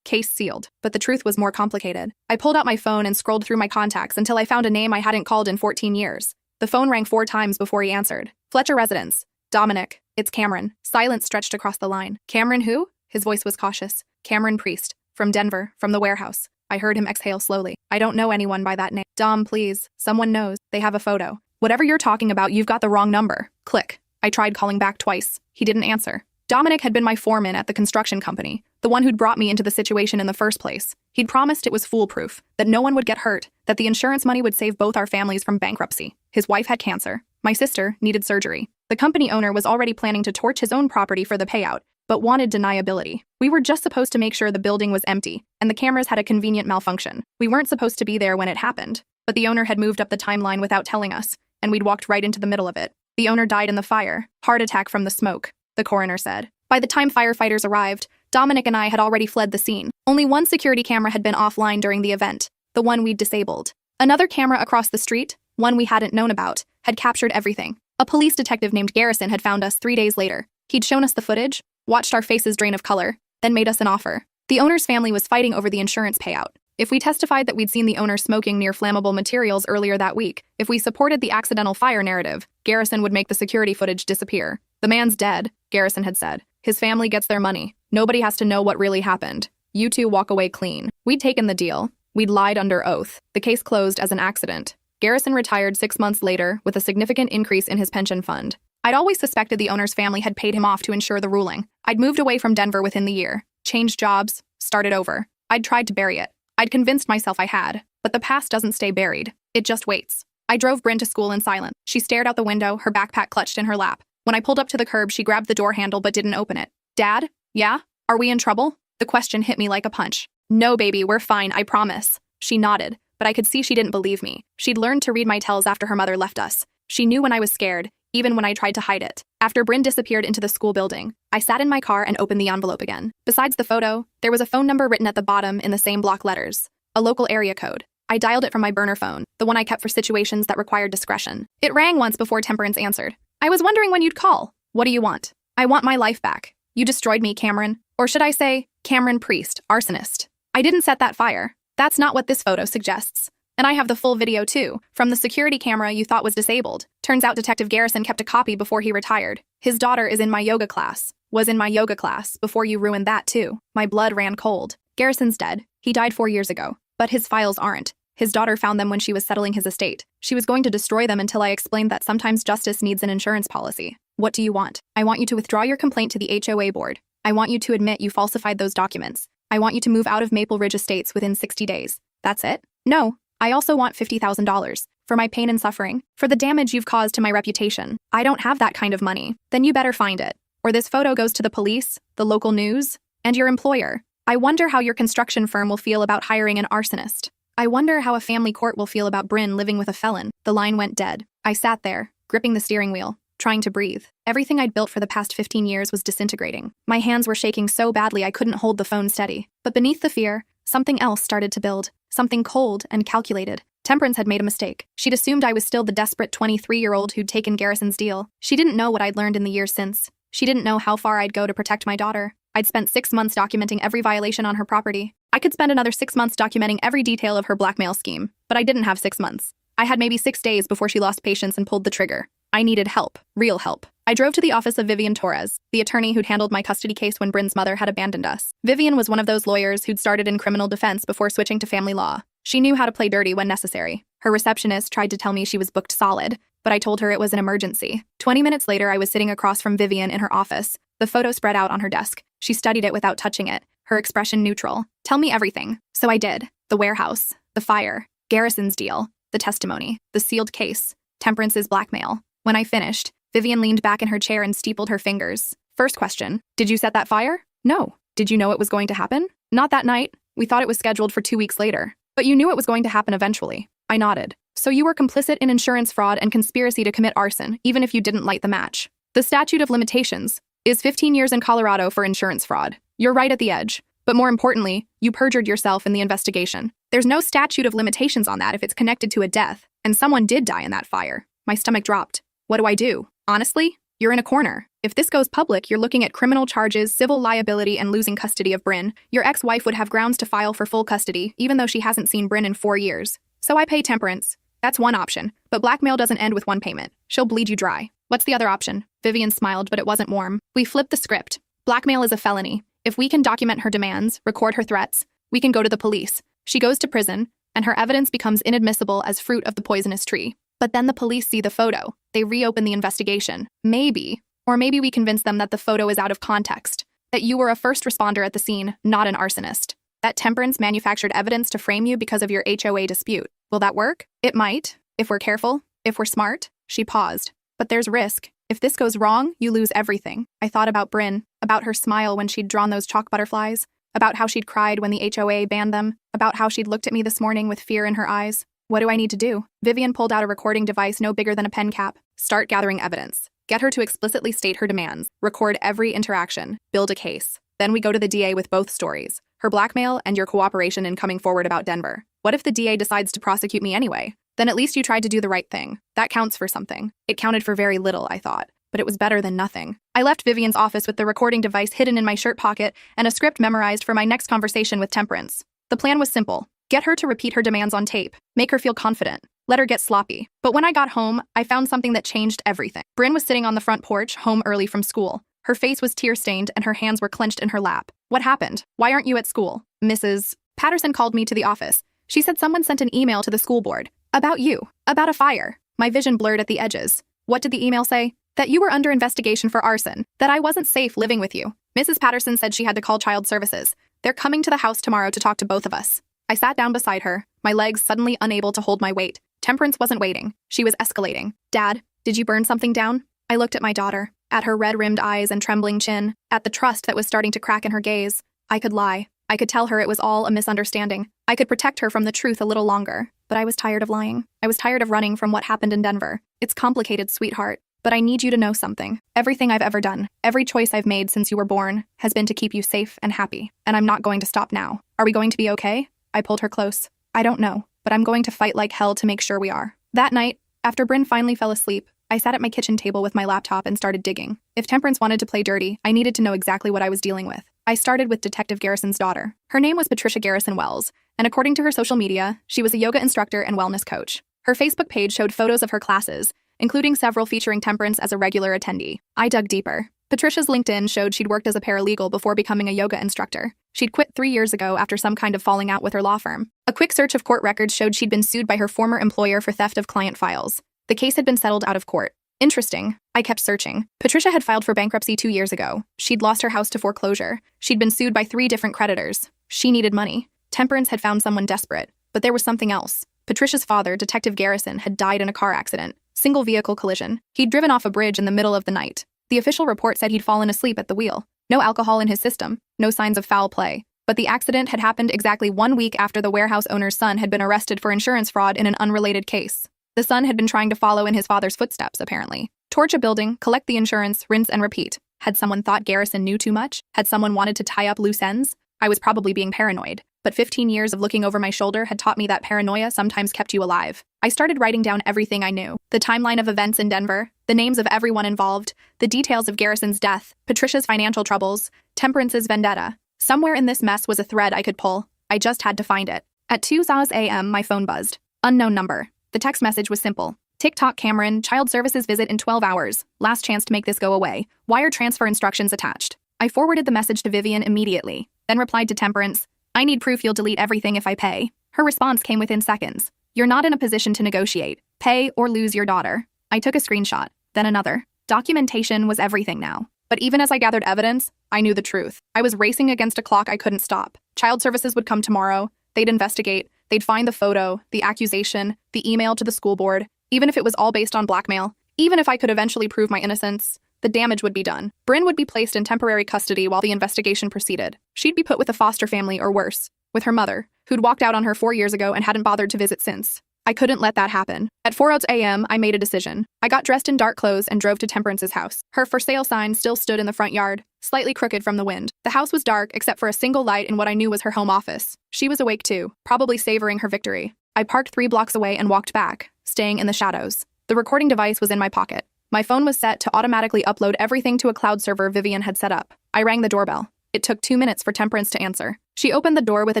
Case sealed. But the truth was more complicated. I pulled out my phone and scrolled through my contacts until I found a name I hadn't called in 14 years. The phone rang 4 times before he answered. Fletcher Residence. Dominic. It's Cameron. Silence stretched across the line. Cameron who? His voice was cautious. Cameron Priest. From Denver. From the warehouse. I heard him exhale slowly. I don't know anyone by that name. Dom, please. Someone knows. They have a photo. Whatever you're talking about, you've got the wrong number. Click. I tried calling back twice. He didn't answer. Dominic had been my foreman at the construction company, the one who'd brought me into the situation in the first place. He'd promised it was foolproof, that no one would get hurt, that the insurance money would save both our families from bankruptcy. His wife had cancer. My sister needed surgery. The company owner was already planning to torch his own property for the payout, but wanted deniability. We were just supposed to make sure the building was empty, and the cameras had a convenient malfunction. We weren't supposed to be there when it happened, but the owner had moved up the timeline without telling us, and we'd walked right into the middle of it. The owner died in the fire, heart attack from the smoke, the coroner said. By the time firefighters arrived, Dominic and I had already fled the scene. Only one security camera had been offline during the event, the one we'd disabled. Another camera across the street, one we hadn't known about, had captured everything. A police detective named Garrison had found us 3 days later. He'd shown us the footage, watched our faces drain of color, then made us an offer. The owner's family was fighting over the insurance payout. If we testified that we'd seen the owner smoking near flammable materials earlier that week, if we supported the accidental fire narrative, Garrison would make the security footage disappear. The man's dead, Garrison had said. His family gets their money. Nobody has to know what really happened. You two walk away clean. We'd taken the deal. We'd lied under oath. The case closed as an accident. Garrison retired 6 months later with a significant increase in his pension fund. I'd always suspected the owner's family had paid him off to ensure the ruling. I'd moved away from Denver within the year, changed jobs, started over. I'd tried to bury it. I'd convinced myself I had, but the past doesn't stay buried. It just waits. I drove Bryn to school in silence. She stared out the window, her backpack clutched in her lap. When I pulled up to the curb, she grabbed the door handle but didn't open it. Dad? Yeah? Are we in trouble? The question hit me like a punch. No, baby, we're fine, I promise. She nodded, but I could see she didn't believe me. She'd learned to read my tells after her mother left us. She knew when I was scared, even when I tried to hide it. After Bryn disappeared into the school building, I sat in my car and opened the envelope again. Besides the photo, there was a phone number written at the bottom in the same block letters. A local area code. I dialed it from my burner phone, the one I kept for situations that required discretion. It rang once before Temperance answered. I was wondering when you'd call. What do you want? I want my life back. You destroyed me, Cameron. Or should I say, Cameron Priest, arsonist. I didn't set that fire. That's not what this photo suggests. And I have the full video too, from the security camera you thought was disabled. Turns out Detective Garrison kept a copy before he retired. His daughter is in my yoga class. Was in my yoga class before you ruined that too. My blood ran cold. Garrison's dead. He died 4 years ago. But his files aren't. His daughter found them when she was settling his estate. She was going to destroy them until I explained that sometimes justice needs an insurance policy. What do you want? I want you to withdraw your complaint to the HOA board. I want you to admit you falsified those documents. I want you to move out of Maple Ridge Estates within 60 days. That's it? No. I also want $50,000 for my pain and suffering, for the damage you've caused to my reputation. I don't have that kind of money. Then you better find it. Or this photo goes to the police, the local news, and your employer. I wonder how your construction firm will feel about hiring an arsonist. I wonder how a family court will feel about Bryn living with a felon. The line went dead. I sat there, gripping the steering wheel, trying to breathe. Everything I'd built for the past 15 years was disintegrating. My hands were shaking so badly I couldn't hold the phone steady. But beneath the fear, something else started to build. Something cold and calculated. Temperance had made a mistake. She'd assumed I was still the desperate 23-year-old who'd taken Garrison's deal. She didn't know what I'd learned in the years since. She didn't know how far I'd go to protect my daughter. I'd spent 6 months documenting every violation on her property. I could spend another 6 months documenting every detail of her blackmail scheme, but I didn't have 6 months. I had maybe 6 days before she lost patience and pulled the trigger. I needed help. Real help. I drove to the office of Vivian Torres, the attorney who'd handled my custody case when Bryn's mother had abandoned us. Vivian was one of those lawyers who'd started in criminal defense before switching to family law. She knew how to play dirty when necessary. Her receptionist tried to tell me she was booked solid, but I told her it was an emergency. 20 minutes later, I was sitting across from Vivian in her office, the photo spread out on her desk. She studied it without touching it, her expression neutral. Tell me everything. So I did. The warehouse, the fire, Garrison's deal, the testimony, the sealed case, Temperance's blackmail. When I finished, Vivian leaned back in her chair and steepled her fingers. First question, did you set that fire? No. Did you know it was going to happen? Not that night. We thought it was scheduled for 2 weeks later. But you knew it was going to happen eventually. I nodded. So you were complicit in insurance fraud and conspiracy to commit arson, even if you didn't light the match. The statute of limitations is 15 years in Colorado for insurance fraud. You're right at the edge. But more importantly, you perjured yourself in the investigation. There's no statute of limitations on that if it's connected to a death, and someone did die in that fire. My stomach dropped. What do I do? Honestly, you're in a corner. If this goes public, you're looking at criminal charges, civil liability, and losing custody of Bryn. Your ex-wife would have grounds to file for full custody, even though she hasn't seen Bryn in 4 years. So I pay Temperance. That's one option, but blackmail doesn't end with one payment. She'll bleed you dry. What's the other option? Vivian smiled, but it wasn't warm. We flipped the script. Blackmail is a felony. If we can document her demands, record her threats, we can go to the police. She goes to prison, and her evidence becomes inadmissible as fruit of the poisonous tree. But then the police see the photo. They reopen the investigation. Maybe we convince them that the photo is out of context, that you were a first responder at the scene, not an arsonist, that Temperance manufactured evidence to frame you because of your HOA dispute. Will that work? It might, if we're careful, if we're smart. She paused. But there's risk. If this goes wrong, you lose everything. I thought about Bryn, about her smile when she'd drawn those chalk butterflies, about how she'd cried when the HOA banned them, about how she'd looked at me this morning with fear in her eyes. What do I need to do? Vivian pulled out a recording device no bigger than a pen cap. Start gathering evidence. Get her to explicitly state her demands. Record every interaction. Build a case. Then we go to the DA with both stories, her blackmail and your cooperation in coming forward about Denver. What if the DA decides to prosecute me anyway? Then at least you tried to do the right thing. That counts for something. It counted for very little, I thought, but it was better than nothing. I left Vivian's office with the recording device hidden in my shirt pocket and a script memorized for my next conversation with Temperance. The plan was simple. Get her to repeat her demands on tape. Make her feel confident. Let her get sloppy. But when I got home, I found something that changed everything. Bryn was sitting on the front porch, home early from school. Her face was tear-stained and her hands were clenched in her lap. What happened? Why aren't you at school? Mrs. Patterson called me to the office. She said someone sent an email to the school board. About you. About a fire. My vision blurred at the edges. What did the email say? That you were under investigation for arson. That I wasn't safe living with you. Mrs. Patterson said she had to call child services. They're coming to the house tomorrow to talk to both of us. I sat down beside her, my legs suddenly unable to hold my weight. Temperance wasn't waiting. She was escalating. Dad, did you burn something down? I looked at my daughter, at her red-rimmed eyes and trembling chin, at the trust that was starting to crack in her gaze. I could lie. I could tell her it was all a misunderstanding. I could protect her from the truth a little longer. But I was tired of lying. I was tired of running from what happened in Denver. It's complicated, sweetheart. But I need you to know something. Everything I've ever done, every choice I've made since you were born, has been to keep you safe and happy. And I'm not going to stop now. Are we going to be okay? I pulled her close. I don't know, but I'm going to fight like hell to make sure we are. That night, after Bryn finally fell asleep, I sat at my kitchen table with my laptop and started digging. If Temperance wanted to play dirty, I needed to know exactly what I was dealing with. I started with Detective Garrison's daughter. Her name was Patricia Garrison Wells, and according to her social media, she was a yoga instructor and wellness coach. Her Facebook page showed photos of her classes, including several featuring Temperance as a regular attendee. I dug deeper. Patricia's LinkedIn showed she'd worked as a paralegal before becoming a yoga instructor. She'd quit 3 years ago after some kind of falling out with her law firm. A quick search of court records showed she'd been sued by her former employer for theft of client files. The case had been settled out of court. Interesting. I kept searching. Patricia had filed for bankruptcy 2 years ago. She'd lost her house to foreclosure. She'd been sued by 3 different creditors. She needed money. Temperance had found someone desperate. But there was something else. Patricia's father, Detective Garrison, had died in a car accident. Single vehicle collision. He'd driven off a bridge in the middle of the night. The official report said he'd fallen asleep at the wheel. No alcohol in his system. No signs of foul play. But the accident had happened exactly 1 week after the warehouse owner's son had been arrested for insurance fraud in an unrelated case. The son had been trying to follow in his father's footsteps, apparently. Torch a building, collect the insurance, rinse and repeat. Had someone thought Garrison knew too much? Had someone wanted to tie up loose ends? I was probably being paranoid. But 15 years of looking over my shoulder had taught me that paranoia sometimes kept you alive. I started writing down everything I knew. The timeline of events in Denver, the names of everyone involved, the details of Garrison's death, Patricia's financial troubles, Temperance's vendetta. Somewhere in this mess was a thread I could pull. I just had to find it. At 2:00 a.m., my phone buzzed. Unknown number. The text message was simple. TikTok Cameron, child services visit in 12 hours. Last chance to make this go away. Wire transfer instructions attached. I forwarded the message to Vivian immediately, then replied to Temperance, I need proof you'll delete everything if I pay. Her response came within seconds. You're not in a position to negotiate. Pay or lose your daughter. I took a screenshot, then another. Documentation was everything now. But even as I gathered evidence, I knew the truth. I was racing against a clock I couldn't stop. Child services would come tomorrow. They'd investigate. They'd find the photo, the accusation, the email to the school board. Even if it was all based on blackmail, even if I could eventually prove my innocence, the damage would be done. Bryn would be placed in temporary custody while the investigation proceeded. She'd be put with a foster family or worse, with her mother, who'd walked out on her 4 years ago and hadn't bothered to visit since. I couldn't let that happen. At 4 a.m., I made a decision. I got dressed in dark clothes and drove to Temperance's house. Her for sale sign still stood in the front yard, slightly crooked from the wind. The house was dark except for a single light in what I knew was her home office. She was awake too, probably savoring her victory. I parked 3 blocks away and walked back, staying in the shadows. The recording device was in my pocket. My phone was set to automatically upload everything to a cloud server Vivian had set up. I rang the doorbell. It took 2 minutes for Temperance to answer. She opened the door with a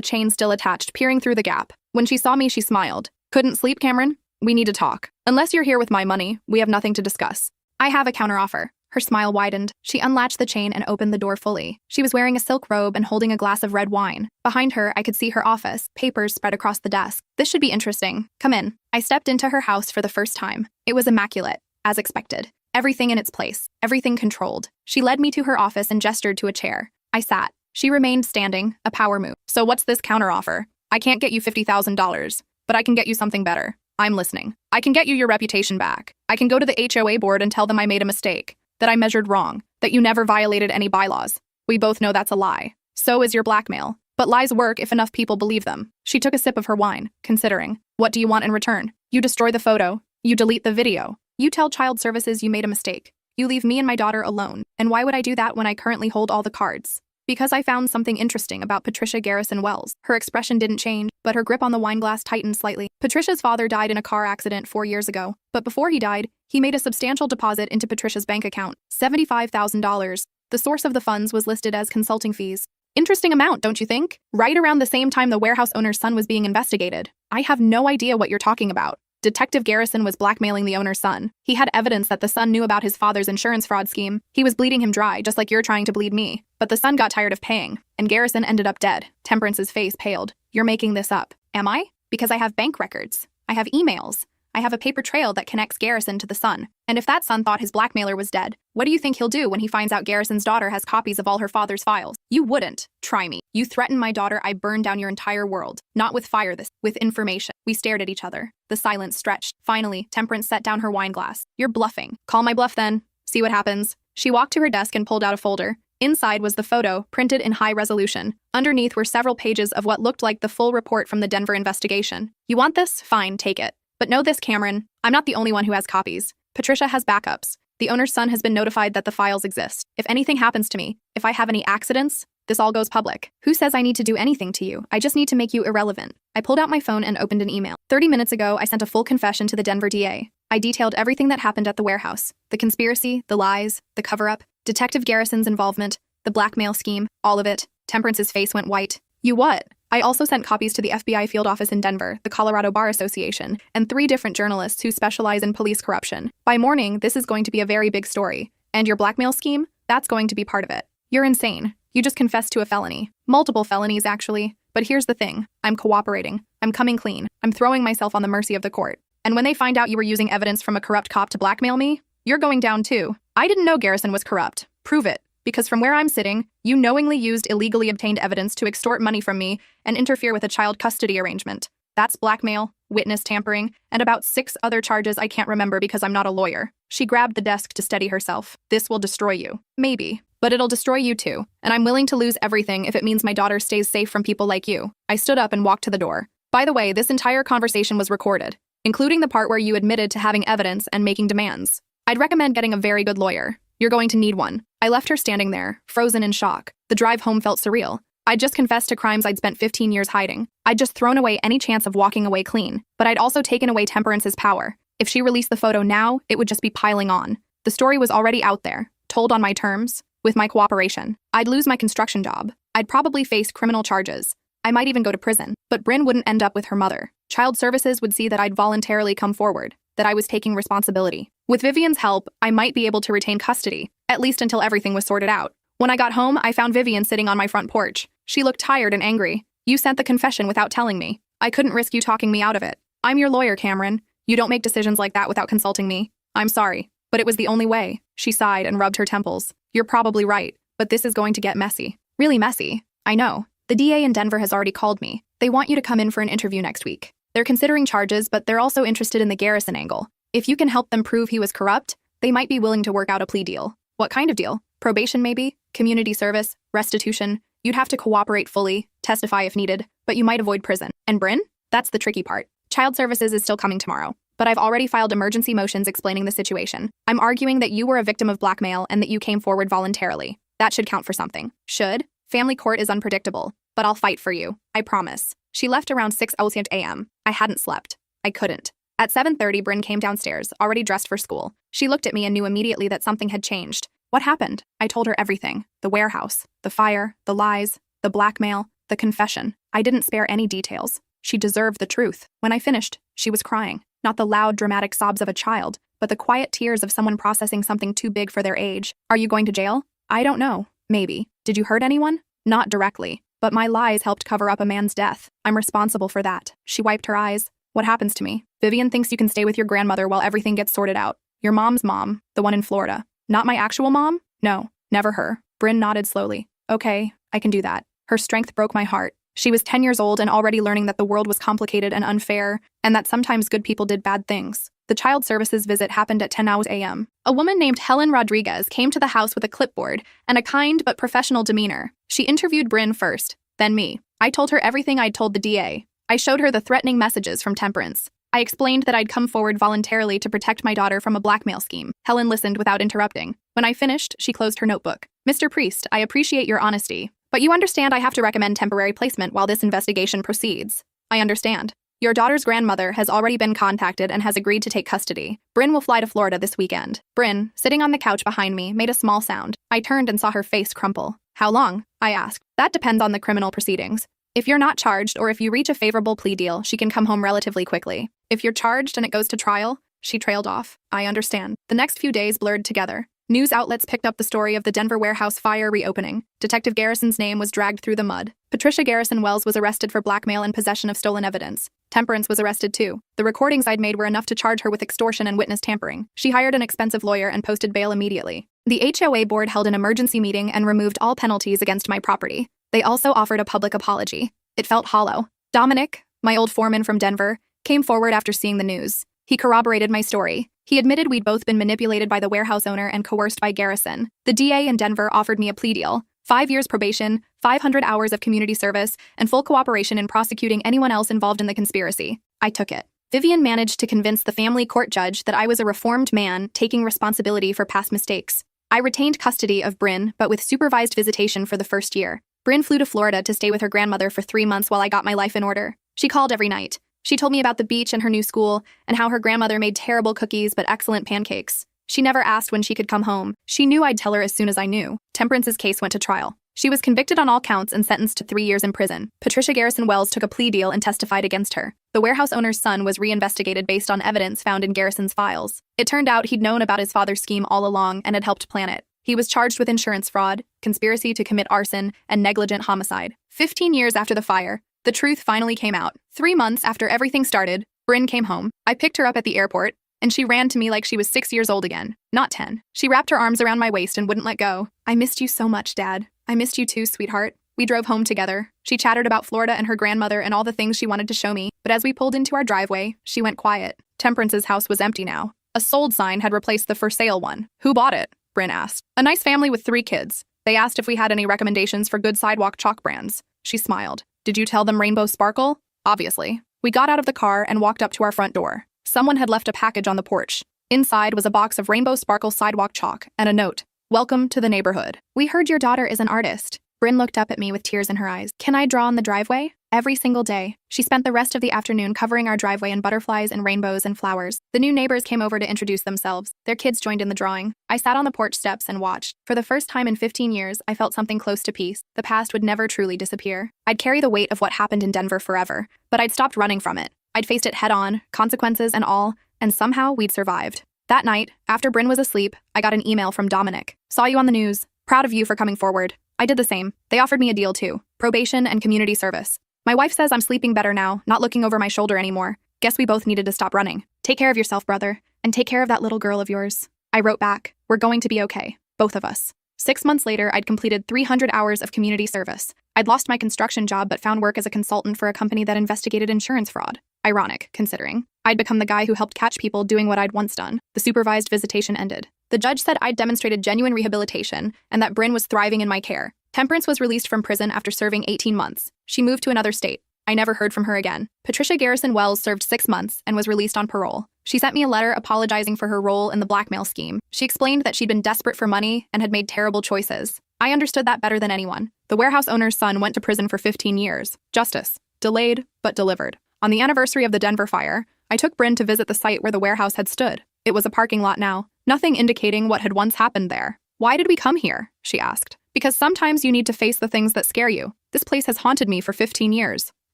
chain still attached, peering through the gap. When she saw me, she smiled. Couldn't sleep, Cameron? We need to talk. Unless you're here with my money, we have nothing to discuss. I have a counteroffer. Her smile widened. She unlatched the chain and opened the door fully. She was wearing a silk robe and holding a glass of red wine. Behind her, I could see her office, papers spread across the desk. This should be interesting. Come in. I stepped into her house for the first time. It was immaculate, as expected. Everything in its place, everything controlled. She led me to her office and gestured to a chair. I sat. She remained standing, a power move. So what's this counteroffer? I can't get you $50,000, but I can get you something better. I'm listening. I can get you your reputation back. I can go to the HOA board and tell them I made a mistake, that I measured wrong, that you never violated any bylaws. We both know that's a lie. So is your blackmail. But lies work if enough people believe them. She took a sip of her wine, considering. What do you want in return? You destroy the photo. You delete the video. You tell child services you made a mistake. You leave me and my daughter alone. And why would I do that when I currently hold all the cards? Because I found something interesting about Patricia Garrison Wells. Her expression didn't change, but her grip on the wine glass tightened slightly. Patricia's father died in a car accident 4 years ago, but before he died, he made a substantial deposit into Patricia's bank account, $75,000. The source of the funds was listed as consulting fees. Interesting amount, don't you think? Right around the same time the warehouse owner's son was being investigated. I have no idea what you're talking about. Detective Garrison was blackmailing the owner's son. He had evidence that the son knew about his father's insurance fraud scheme. He was bleeding him dry, just like you're trying to bleed me. But the son got tired of paying, and Garrison ended up dead. Temperance's face paled. You're making this up. Am I? Because I have bank records. I have emails. I have a paper trail that connects Garrison to the son. And if that son thought his blackmailer was dead, what do you think he'll do when he finds out Garrison's daughter has copies of all her father's files? You wouldn't. Try me. You threaten my daughter, I burn down your entire world. Not with fire, with information. We stared at each other. The silence stretched. Finally, Temperance set down her wine glass. You're bluffing. Call my bluff then. See what happens. She walked to her desk and pulled out a folder. Inside was the photo, printed in high resolution. Underneath were several pages of what looked like the full report from the Denver investigation. You want this? Fine, take it. But know this, Cameron. I'm not the only one who has copies. Patricia has backups. The owner's son has been notified that the files exist. If anything happens to me, if I have any accidents, this all goes public. Who says I need to do anything to you? I just need to make you irrelevant. I pulled out my phone and opened an email. 30 minutes ago, I sent a full confession to the Denver DA. I detailed everything that happened at the warehouse. The conspiracy, the lies, the cover-up, Detective Garrison's involvement, the blackmail scheme, all of it. Temperance's face went white. You what? I also sent copies to the FBI field office in Denver, the Colorado Bar Association, and 3 different journalists who specialize in police corruption. By morning, this is going to be a very big story. And your blackmail scheme? That's going to be part of it. You're insane. You just confessed to a felony. Multiple felonies, actually. But here's the thing. I'm cooperating. I'm coming clean. I'm throwing myself on the mercy of the court. And when they find out you were using evidence from a corrupt cop to blackmail me, you're going down too. I didn't know Garrison was corrupt. Prove it. Because from where I'm sitting, you knowingly used illegally obtained evidence to extort money from me and interfere with a child custody arrangement. That's blackmail, witness tampering, and about 6 other charges I can't remember because I'm not a lawyer. She grabbed the desk to steady herself. This will destroy you. Maybe. But it'll destroy you too. And I'm willing to lose everything if it means my daughter stays safe from people like you. I stood up and walked to the door. By the way, this entire conversation was recorded, including the part where you admitted to having evidence and making demands. I'd recommend getting a very good lawyer. You're going to need one. I left her standing there, frozen in shock. The drive home felt surreal. I'd just confessed to crimes I'd spent 15 years hiding. I'd just thrown away any chance of walking away clean. But I'd also taken away Temperance's power. If she released the photo now, it would just be piling on. The story was already out there, told on my terms, with my cooperation. I'd lose my construction job. I'd probably face criminal charges. I might even go to prison. But Bryn wouldn't end up with her mother. Child services would see that I'd voluntarily come forward, that I was taking responsibility. With Vivian's help, I might be able to retain custody, at least until everything was sorted out. When I got home, I found Vivian sitting on my front porch. She looked tired and angry. You sent the confession without telling me. I couldn't risk you talking me out of it. I'm your lawyer, Cameron. You don't make decisions like that without consulting me. I'm sorry, but it was the only way. She sighed and rubbed her temples. You're probably right, but this is going to get messy. Really messy. I know. The DA in Denver has already called me. They want you to come in for an interview next week. They're considering charges, but they're also interested in the Garrison angle. If you can help them prove he was corrupt, they might be willing to work out a plea deal. What kind of deal? Probation maybe? Community service? Restitution? You'd have to cooperate fully, testify if needed, but you might avoid prison. And Bryn? That's the tricky part. Child Services is still coming tomorrow, but I've already filed emergency motions explaining the situation. I'm arguing that you were a victim of blackmail and that you came forward voluntarily. That should count for something. Should? Family court is unpredictable, but I'll fight for you. I promise. She left around 6 a.m. I hadn't slept. I couldn't. At 7:30, Bryn came downstairs, already dressed for school. She looked at me and knew immediately that something had changed. What happened? I told her everything. The warehouse, the fire, the lies, the blackmail, the confession. I didn't spare any details. She deserved the truth. When I finished, she was crying. Not the loud, dramatic sobs of a child, but the quiet tears of someone processing something too big for their age. Are you going to jail? I don't know. Maybe. Did you hurt anyone? Not directly. But my lies helped cover up a man's death. I'm responsible for that. She wiped her eyes. What happens to me? Vivian thinks you can stay with your grandmother while everything gets sorted out. Your mom's mom, the one in Florida. Not my actual mom? No, never her. Bryn nodded slowly. Okay, I can do that. Her strength broke my heart. She was 10 years old and already learning that the world was complicated and unfair, and that sometimes good people did bad things. The child services visit happened at 10 a.m. A woman named Helen Rodriguez came to the house with a clipboard and a kind but professional demeanor. She interviewed Bryn first, then me. I told her everything I'd told the DA. I showed her the threatening messages from Temperance. I explained that I'd come forward voluntarily to protect my daughter from a blackmail scheme. Helen listened without interrupting. When I finished, she closed her notebook. Mr. Priest, I appreciate your honesty, but you understand I have to recommend temporary placement while this investigation proceeds. I understand. Your daughter's grandmother has already been contacted and has agreed to take custody. Bryn will fly to Florida this weekend. Bryn, sitting on the couch behind me, made a small sound. I turned and saw her face crumple. How long? I asked. That depends on the criminal proceedings. If you're not charged or if you reach a favorable plea deal, she can come home relatively quickly. If you're charged and it goes to trial, she trailed off. I understand. The next few days blurred together. News outlets picked up the story of the Denver warehouse fire reopening. Detective Garrison's name was dragged through the mud. Patricia Garrison Wells was arrested for blackmail and possession of stolen evidence. Temperance was arrested too. The recordings I'd made were enough to charge her with extortion and witness tampering. She hired an expensive lawyer and posted bail immediately. The HOA board held an emergency meeting and removed all penalties against my property. They also offered a public apology. It felt hollow. Dominic, my old foreman from Denver, came forward after seeing the news. He corroborated my story. He admitted we'd both been manipulated by the warehouse owner and coerced by Garrison. The DA in Denver offered me a plea deal, 5 years probation, 500 hours of community service, and full cooperation in prosecuting anyone else involved in the conspiracy. I took it. Vivian managed to convince the family court judge that I was a reformed man taking responsibility for past mistakes. I retained custody of Bryn, but with supervised visitation for the first year. Bryn flew to Florida to stay with her grandmother for 3 months while I got my life in order. She called every night. She told me about the beach and her new school, and how her grandmother made terrible cookies but excellent pancakes. She never asked when she could come home. She knew I'd tell her as soon as I knew. Temperance's case went to trial. She was convicted on all counts and sentenced to 3 years in prison. Patricia Garrison Wells took a plea deal and testified against her. The warehouse owner's son was reinvestigated based on evidence found in Garrison's files. It turned out he'd known about his father's scheme all along and had helped plan it. He was charged with insurance fraud, conspiracy to commit arson, and negligent homicide. 15 years after the fire, the truth finally came out. 3 months after everything started, Bryn came home. I picked her up at the airport, and she ran to me like she was 6 years old again, not 10. She wrapped her arms around my waist and wouldn't let go. I missed you so much, Dad. I missed you too, sweetheart. We drove home together. She chattered about Florida and her grandmother and all the things she wanted to show me, but as we pulled into our driveway, she went quiet. Temperance's house was empty now. A sold sign had replaced the for sale one. Who bought it? Bryn asked. A nice family with 3 kids. They asked if we had any recommendations for good sidewalk chalk brands. She smiled. Did you tell them Rainbow Sparkle? Obviously. We got out of the car and walked up to our front door. Someone had left a package on the porch. Inside was a box of Rainbow Sparkle sidewalk chalk and a note. Welcome to the neighborhood. We heard your daughter is an artist. Bryn looked up at me with tears in her eyes. Can I draw on the driveway? Every single day. She spent the rest of the afternoon covering our driveway in butterflies and rainbows and flowers. The new neighbors came over to introduce themselves. Their kids joined in the drawing. I sat on the porch steps and watched. For the first time in 15 years, I felt something close to peace. The past would never truly disappear. I'd carry the weight of what happened in Denver forever, but I'd stopped running from it. I'd faced it head on, consequences and all, and somehow we'd survived. That night, after Bryn was asleep, I got an email from Dominic. Saw you on the news. Proud of you for coming forward. I did the same. They offered me a deal too. Probation and community service. My wife says I'm sleeping better now, not looking over my shoulder anymore. Guess we both needed to stop running. Take care of yourself, brother, and take care of that little girl of yours. I wrote back, we're going to be okay. Both of us. 6 months later, I'd completed 300 hours of community service. I'd lost my construction job but found work as a consultant for a company that investigated insurance fraud. Ironic, considering. I'd become the guy who helped catch people doing what I'd once done. The supervised visitation ended. The judge said I'd demonstrated genuine rehabilitation and that Bryn was thriving in my care. Temperance was released from prison after serving 18 months. She moved to another state. I never heard from her again. Patricia Garrison Wells served 6 months and was released on parole. She sent me a letter apologizing for her role in the blackmail scheme. She explained that she'd been desperate for money and had made terrible choices. I understood that better than anyone. The warehouse owner's son went to prison for 15 years. Justice. Delayed, but delivered. On the anniversary of the Denver fire, I took Bryn to visit the site where the warehouse had stood. It was a parking lot now, nothing indicating what had once happened there. "Why did we come here?" she asked. "Because sometimes you need to face the things that scare you. This place has haunted me for 15 years,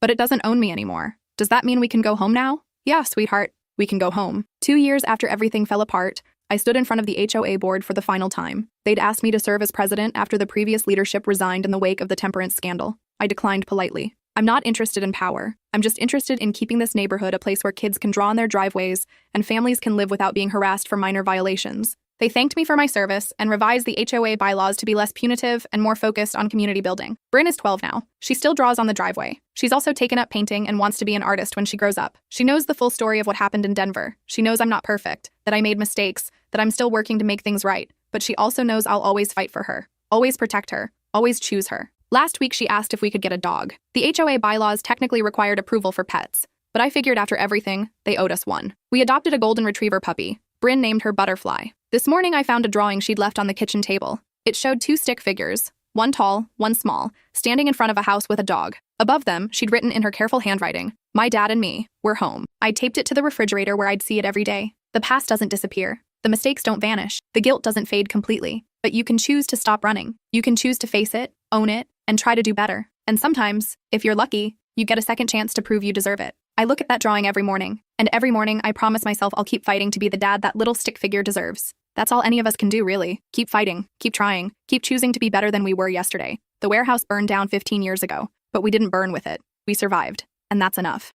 but it doesn't own me anymore. Does that mean we can go home now?" "Yeah, sweetheart, we can go home." 2 years after everything fell apart, I stood in front of the HOA board for the final time. They'd asked me to serve as president after the previous leadership resigned in the wake of the temperance scandal. I declined politely. "I'm not interested in power. I'm just interested in keeping this neighborhood a place where kids can draw on their driveways and families can live without being harassed for minor violations." They thanked me for my service and revised the HOA bylaws to be less punitive and more focused on community building. Bryn is 12 now. She still draws on the driveway. She's also taken up painting and wants to be an artist when she grows up. She knows the full story of what happened in Denver. She knows I'm not perfect, that I made mistakes, that I'm still working to make things right. But she also knows I'll always fight for her, always protect her, always choose her. Last week she asked if we could get a dog. The HOA bylaws technically required approval for pets, but I figured after everything, they owed us one. We adopted a golden retriever puppy. Bryn named her Butterfly. This morning I found a drawing she'd left on the kitchen table. It showed 2 stick figures, one tall, one small, standing in front of a house with a dog. Above them, she'd written in her careful handwriting, "My dad and me, we're home." I'd taped it to the refrigerator where I'd see it every day. The past doesn't disappear. The mistakes don't vanish. The guilt doesn't fade completely. But you can choose to stop running. You can choose to face it, own it, and try to do better. And sometimes, if you're lucky, you get a second chance to prove you deserve it. I look at that drawing every morning, and every morning I promise myself I'll keep fighting to be the dad that little stick figure deserves. That's all any of us can do, really. Keep fighting, keep trying, keep choosing to be better than we were yesterday. The warehouse burned down 15 years ago, but we didn't burn with it. We survived, and that's enough.